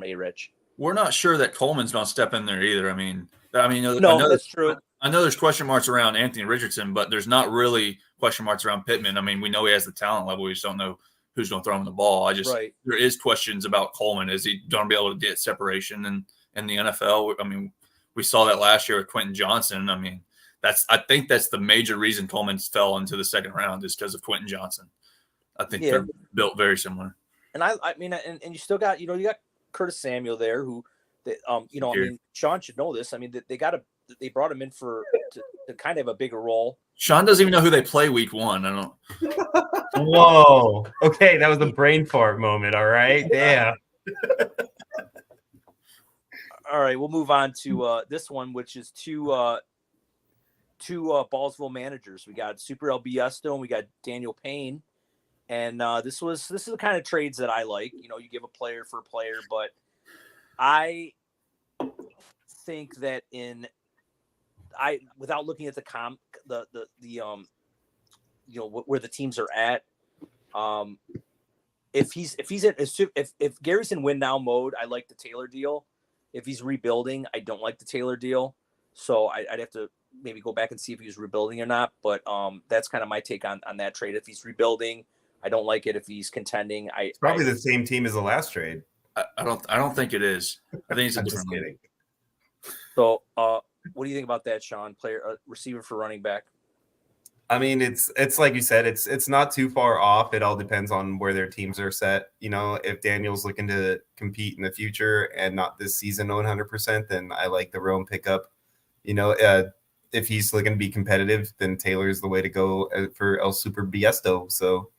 A-Rich. We're not sure that Coleman's going to step in there either. I mean, No, that's true. I know there's question marks around Anthony Richardson, but there's not really question marks around Pittman. I mean, we know he has the talent level. We just don't know who's going to throw him the ball. Right. There is questions about Coleman. Is he going to be able to get separation in the NFL? I mean, we saw that last year with Quentin Johnson. I mean, I think that's the major reason Coleman fell into the second round is because of Quentin Johnson. I think they're built very similar. And I mean, and you still got, you got Curtis Samuel there, who, I mean, Sean should know this. I mean, they brought him in to kind of have a bigger role. Sean doesn't even know who they play week 1. I don't. Whoa. Okay, that was a brain fart moment. All right. Damn. All right, we'll move on to this one, which is two Ballsville managers. We got Super Albiesto and we got Daniel Payne. And this is the kind of trades that I like. You know, you give a player for a player, but I think that without looking at where the teams are at, if Gary's in win now mode, I like the Taylor deal. If he's rebuilding, I don't like the Taylor deal. So I'd have to maybe go back and see if he's rebuilding or not. But that's kind of my take on that trade. If he's rebuilding, I don't like it. If he's contending, It's probably the same team as the last trade. I don't think it is. I think it's a I'm different just league. kidding. So what do you think about that, Sean? Receiver for running back. I mean, it's like you said, it's not too far off. It all depends on where their teams are set. You know, if Daniel's looking to compete in the future and not this season 100%, then I like the Rome pickup. You know, if he's looking to be competitive, then Taylor's the way to go for El Super Biesto. So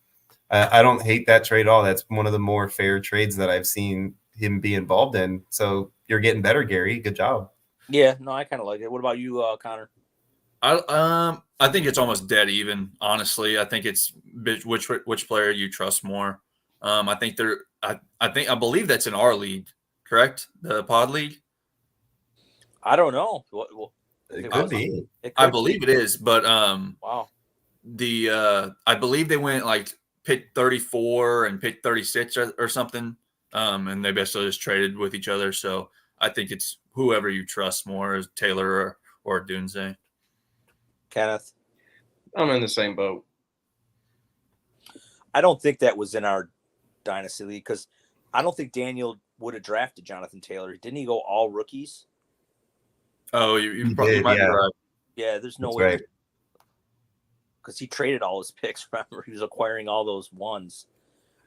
I don't hate that trade at all. That's one of the more fair trades that I've seen him be involved in. So you're getting better, Gary. Good job. Yeah, no, I kind of like it. What about you, Connor? I think it's almost dead even. Honestly, I think it's which player you trust more. I think I believe that's in our league, correct? The pod league. I don't know. It could be. I believe it is, but wow. I believe they went like pick 34 and pick 36 or something, and they basically just traded with each other. So I think it's whoever you trust more, is Taylor or Dunze. Kenneth? I'm in the same boat. I don't think that was in our dynasty league because I don't think Daniel would have drafted Jonathan Taylor. Didn't he go all rookies? Oh, you probably might be right. Yeah, there's no That's way. right. Because he traded all his picks. Remember, he was acquiring all those ones.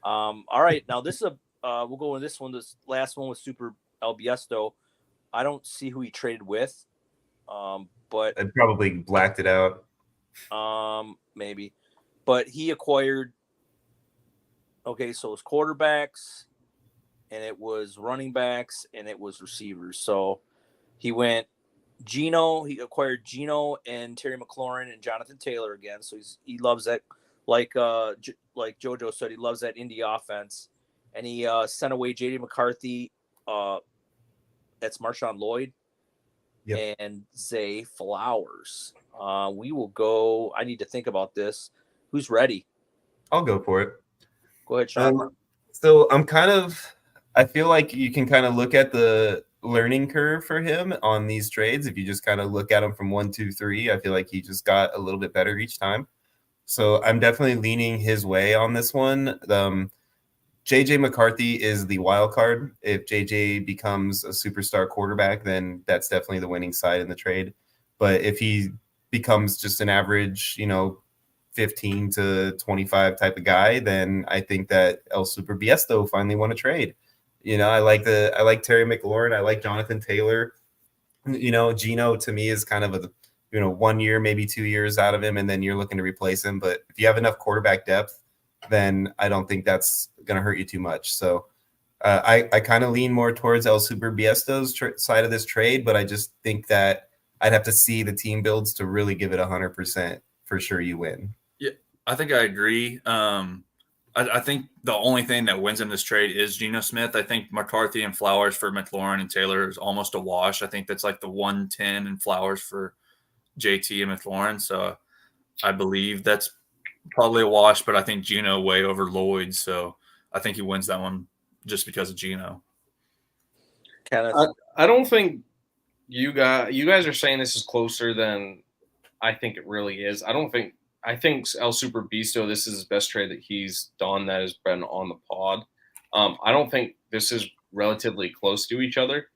All right, now this is we'll go with this one. This last one was Super Albiesto. I don't see who he traded with, but I probably blacked it out. maybe. But he acquired. Okay, so it was quarterbacks, and it was running backs, and it was receivers. So he went Geno. He acquired Geno and Terry McLaurin and Jonathan Taylor again. So he loves that, like JoJo said, he loves that Indy offense. And he sent away J.D. McCarthy. That's Marshawn Lloyd. Yep. And Zay Flowers. We will go. I need to think about this. Who's ready? I'll go for it. Go ahead, Sean. So I feel like you can kind of look at the learning curve for him on these trades. If you just kind of look at him from 1, 2, 3, I feel like he just got a little bit better each time. So I'm definitely leaning his way on this one. JJ McCarthy is the wild card. If JJ becomes a superstar quarterback, then that's definitely the winning side in the trade. But if he becomes just an average, 15 to 25 type of guy, then I think that El Super Biesto finally won a trade. I like Terry McLaurin. I like Jonathan Taylor. Geno to me is kind of a 1 year, maybe 2 years out of him, and then you're looking to replace him. But if you have enough quarterback depth, then I don't think that's going to hurt you too much. So I kind of lean more towards El Super Biesto's side of this trade, but I just think that I'd have to see the team builds to really give it 100% for sure you win. Yeah, I think I agree. I think the only thing that wins in this trade is Geno Smith. I think McCarthy and Flowers for McLaurin and Taylor is almost a wash. I think that's like the 110 and Flowers for JT and McLaurin. So I believe that's probably a wash, but I think Geno way over Lloyd. So I think he wins that one just because of Geno. Kenneth? I don't think you guys are saying this is closer than I think it really is. I think El Super Biesto, this is his best trade that he's done that has been on the pod. I don't think this is relatively close to each other.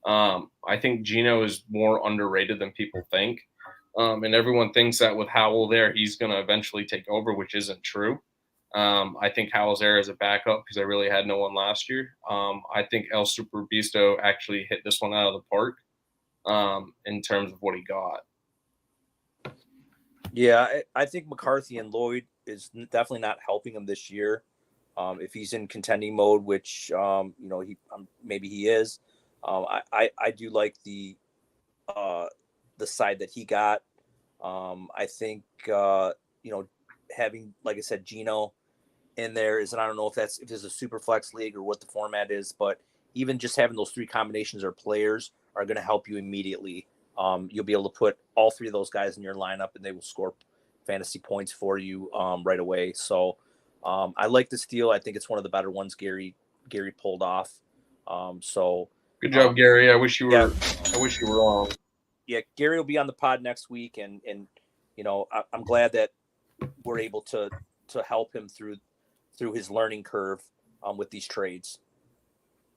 I think Geno is more underrated than people think. And everyone thinks that with Howell there, he's going to eventually take over, which isn't true. I think Howell's there as a backup because I really had no one last year. I think El Super Biesto actually hit this one out of the park in terms of what he got. Yeah, I think McCarthy and Lloyd is definitely not helping him this year. If he's in contending mode, which maybe he is, I do like the side that he got. I think having, like I said, Geno in there is, and I don't know if there's a super flex league or what the format is, but even just having those three combinations or players are going to help you immediately. You'll be able to put all three of those guys in your lineup and they will score fantasy points for you right away. So I like this deal. I think it's one of the better ones Gary pulled off. So good job, Gary. I wish you were. Yeah. I wish you were wrong. Yeah, Gary will be on the pod next week, and I'm glad that we're able to help him through his learning curve with these trades.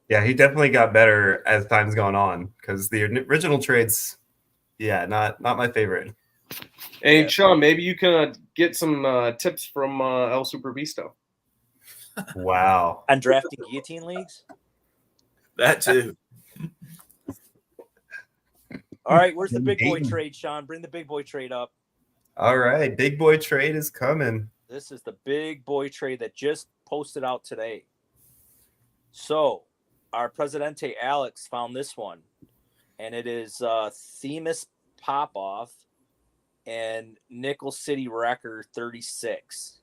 Yeah, he definitely got better as time's gone on because the original trades, not my favorite. Hey, Yeah. Sean, maybe you can get some tips from El Supervisto. Wow. On drafting guillotine leagues. That too. All right, where's the big boy trade, Sean? Bring the big boy trade up. All right, big boy trade is coming. This is the big boy trade that just posted out today. So our Presidente Alex found this one, and it is Themis Popoff and Nickel City Wrecker 36.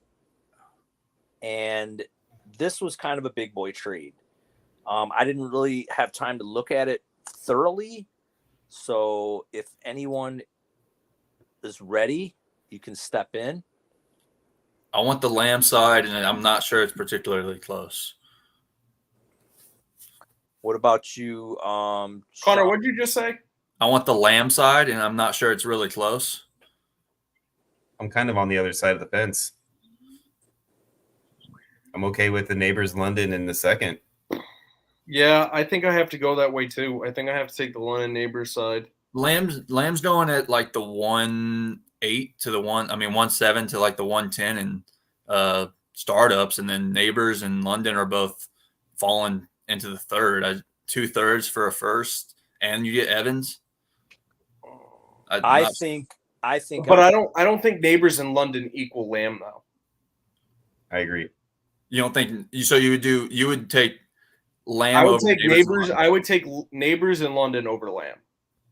And this was kind of a big boy trade. I didn't really have time to look at it thoroughly. So if anyone is ready, you can step in. I want the Lamb side, and I'm not sure it's particularly close. What about you, Connor? Sean? What did you just say? I want the Lamb side, and I'm not sure it's really close. I'm kind of on the other side of the fence. I'm okay with the Neighbors London in the second. Yeah, I think I have to go that way too. I think I have to take the London neighbor side. Lamb's going at like the 1.8 to the 1.7 to like the 1.10 and startups, and then Neighbors and London are both falling into the third. 2/3 for a first, and you get Evans. I think, But I don't think neighbors in London equal Lamb though. I agree. You don't think so? You would take Lamb. I would over take neighbors. in I would take neighbors in London over Lamb.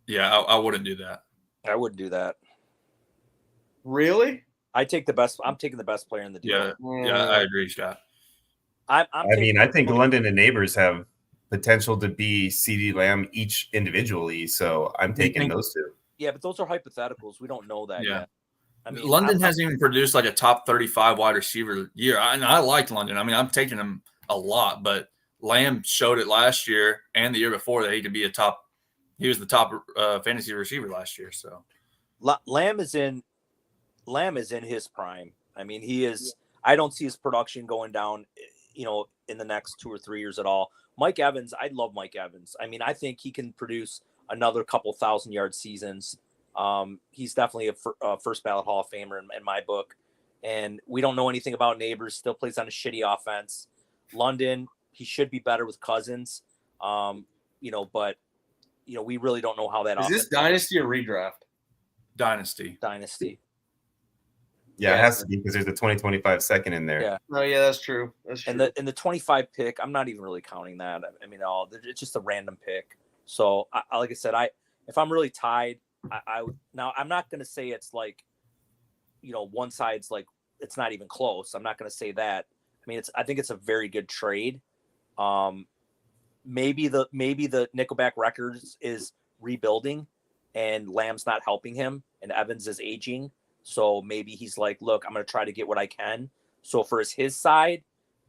Yeah, I wouldn't do that. I wouldn't do that. Really? I'm taking the best player in the deal. Yeah, I agree, Scott. I think London and Neighbors have potential to be CD Lamb each individually, so I'm taking those two. Yeah, but those are hypotheticals. We don't know that yet. I mean, London hasn't even produced like a top 35 wide receiver year. I liked London. I mean, I'm taking him a lot, but Lamb showed it last year and the year before that he could be he was the top fantasy receiver last year. So Lamb is in his prime. I mean, he is. I don't see his production going down, in the next 2 or 3 years at all. Mike Evans, I love Mike Evans. I mean, I think he can produce another couple 1,000-yard seasons. He's definitely a first ballot Hall of Famer in my book. And we don't know anything about Neighbors. Still plays on a shitty offense. London, he should be better with Cousins. But we really don't know how that is this dynasty or redraft? Dynasty. Yeah, it has to be because there's a 2025 second in there. Yeah. Oh yeah, that's true. That's true. And the 25 pick, I'm not even really counting that. I mean, it's just a random pick. So, like I said, if I'm really tied, now I'm not going to say it's like, one side's like it's not even close. I'm not going to say that. I mean, I think it's a very good trade. Maybe the Nickelback Records is rebuilding, and Lamb's not helping him, and Evans is aging. So maybe he's like, look, I'm going to try to get what I can. So for his side,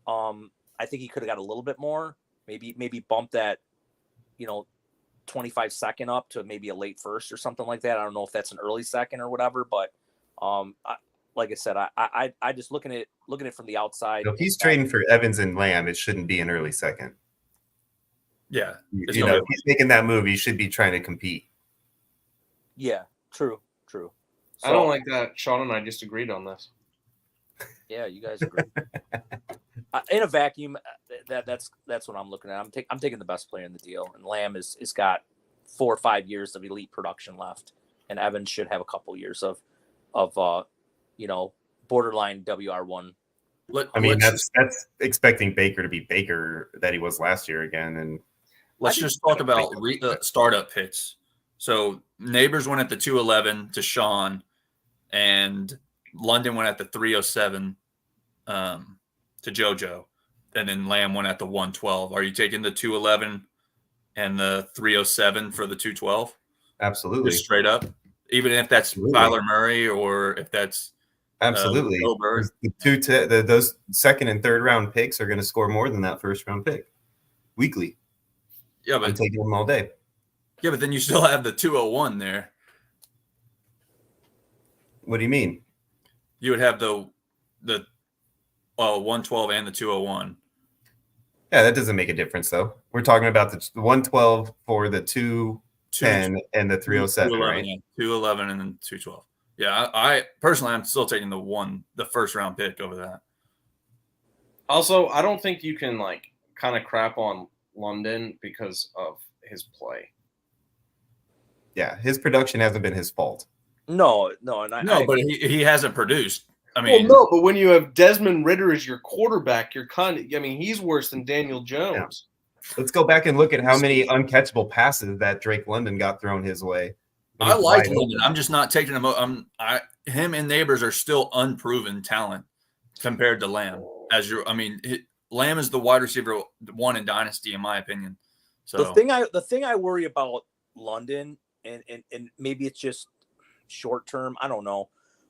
I think he could have got a little bit more. Maybe bump that, 25 second up to maybe a late first or something like that. I don't know if that's an early second or whatever, but like I said, I just looking at it from the outside. If he's trading for Evans and Lamb, it shouldn't be an early second. Yeah. If he's making that move, he should be trying to compete. Yeah, true. So, I don't like that. Sean and I just agreed on this. Yeah, you guys agree. In a vacuum, that's what I'm looking at. I'm taking the best player in the deal, and Lamb is got 4 or 5 years of elite production left, and Evans should have a couple years of borderline WR1. I mean, that's expecting Baker to be Baker that he was last year again, and let's just talk about startup picks. So Neighbors went at the 211 to Sean, and London went at the 307 to JoJo, and then Lamb went at the 112. Are you taking the 211 and the 307 for the 212? Absolutely. Just straight up? Even if that's Kyler Murray or if that's absolutely. Those second and third round picks are going to score more than that first round pick weekly. Yeah, but I'm taking them all day. Yeah, but then you still have the 201 there. What do you mean? You would have the 112 and the 201. Yeah, that doesn't make a difference though. We're talking about the 112 for the 210 and the 307, right? Yeah, 211 and then 212. Yeah, I personally, I'm still taking the first round pick over that. Also, I don't think you can kind of crap on London because of his play. Yeah, his production hasn't been his fault. No, but he hasn't produced. I mean, well, no, but when you have Desmond Ridder as your quarterback, you're he's worse than Daniel Jones. Yeah. Let's go back and look at how many uncatchable passes that Drake London got thrown his way. I like London. I'm just not taking him. Him and Neighbors are still unproven talent compared to Lamb. Lamb is the wide receiver one in Dynasty, in my opinion. So the thing I worry about London, and maybe it's just short term, I don't know.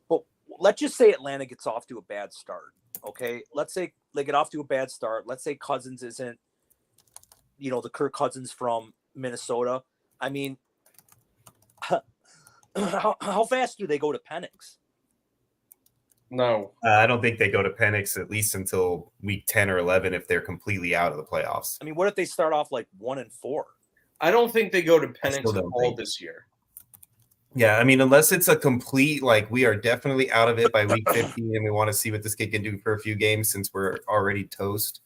But let's just say Atlanta gets off to a bad start. Okay. Let's say they get off to a bad start. Let's say Cousins isn't, the Kirk Cousins from Minnesota. I mean, how fast do they go to Penix? No. I don't think they go to Penix at least until week 10 or 11 if they're completely out of the playoffs. I mean, what if they start off 1-4? I don't think they go to Penix at all this year. Yeah, I mean, unless it's a complete, we are definitely out of it by week 50 and we want to see what this kid can do for a few games since we're already toast.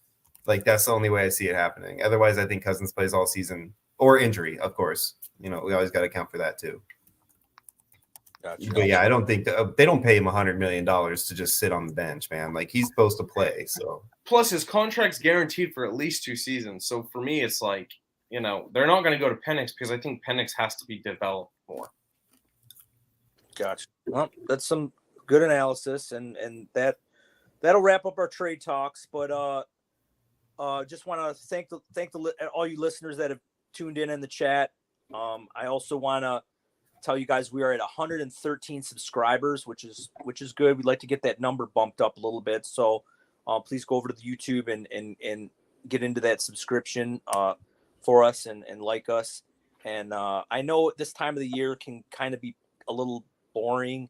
That's the only way I see it happening. Otherwise, I think Cousins plays all season, or injury, of course. We always got to account for that too. Gotcha. But yeah, I don't think they don't pay him $100 million to just sit on the bench, man. He's supposed to play. So plus his contract's guaranteed for at least 2 seasons. So for me, it's they're not going to go to Penix because I think Penix has to be developed more. Gotcha. Well, that's some good analysis, and that'll wrap up our trade talks. But just want to thank all you listeners that have tuned in the chat. I also want to tell you guys we are at 113 subscribers, which is good. We'd like to get that number bumped up a little bit. So please go over to the YouTube and get into that subscription for us and like us. And I know this time of the year can kind of be a little boring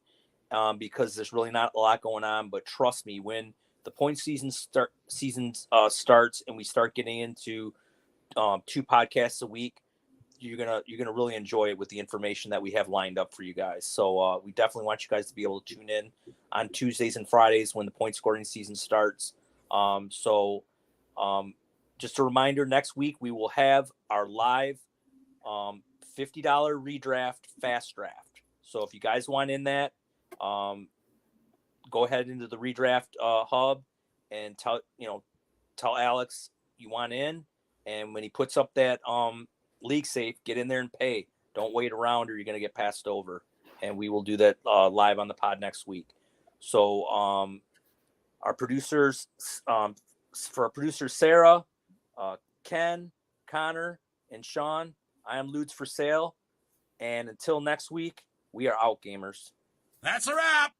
because there's really not a lot going on. But trust me, when the point season starts and we start getting into 2 podcasts a week, you're gonna really enjoy it with the information that we have lined up for you guys. So we definitely want you guys to be able to tune in on Tuesdays and Fridays when the point scoring season starts. Just a reminder, next week we will have our live $50 redraft fast draft. So if you guys want in that, go ahead into the redraft hub and tell Alex you want in, and when he puts up that league safe, get in there and pay. Don't wait around or you're going to get passed over. And we will do that live on the pod next week. So our producers, for our producers, Sarah, Ken, Connor, and Sean, I am Ludes for Sale. And until next week, we are out, gamers. That's a wrap.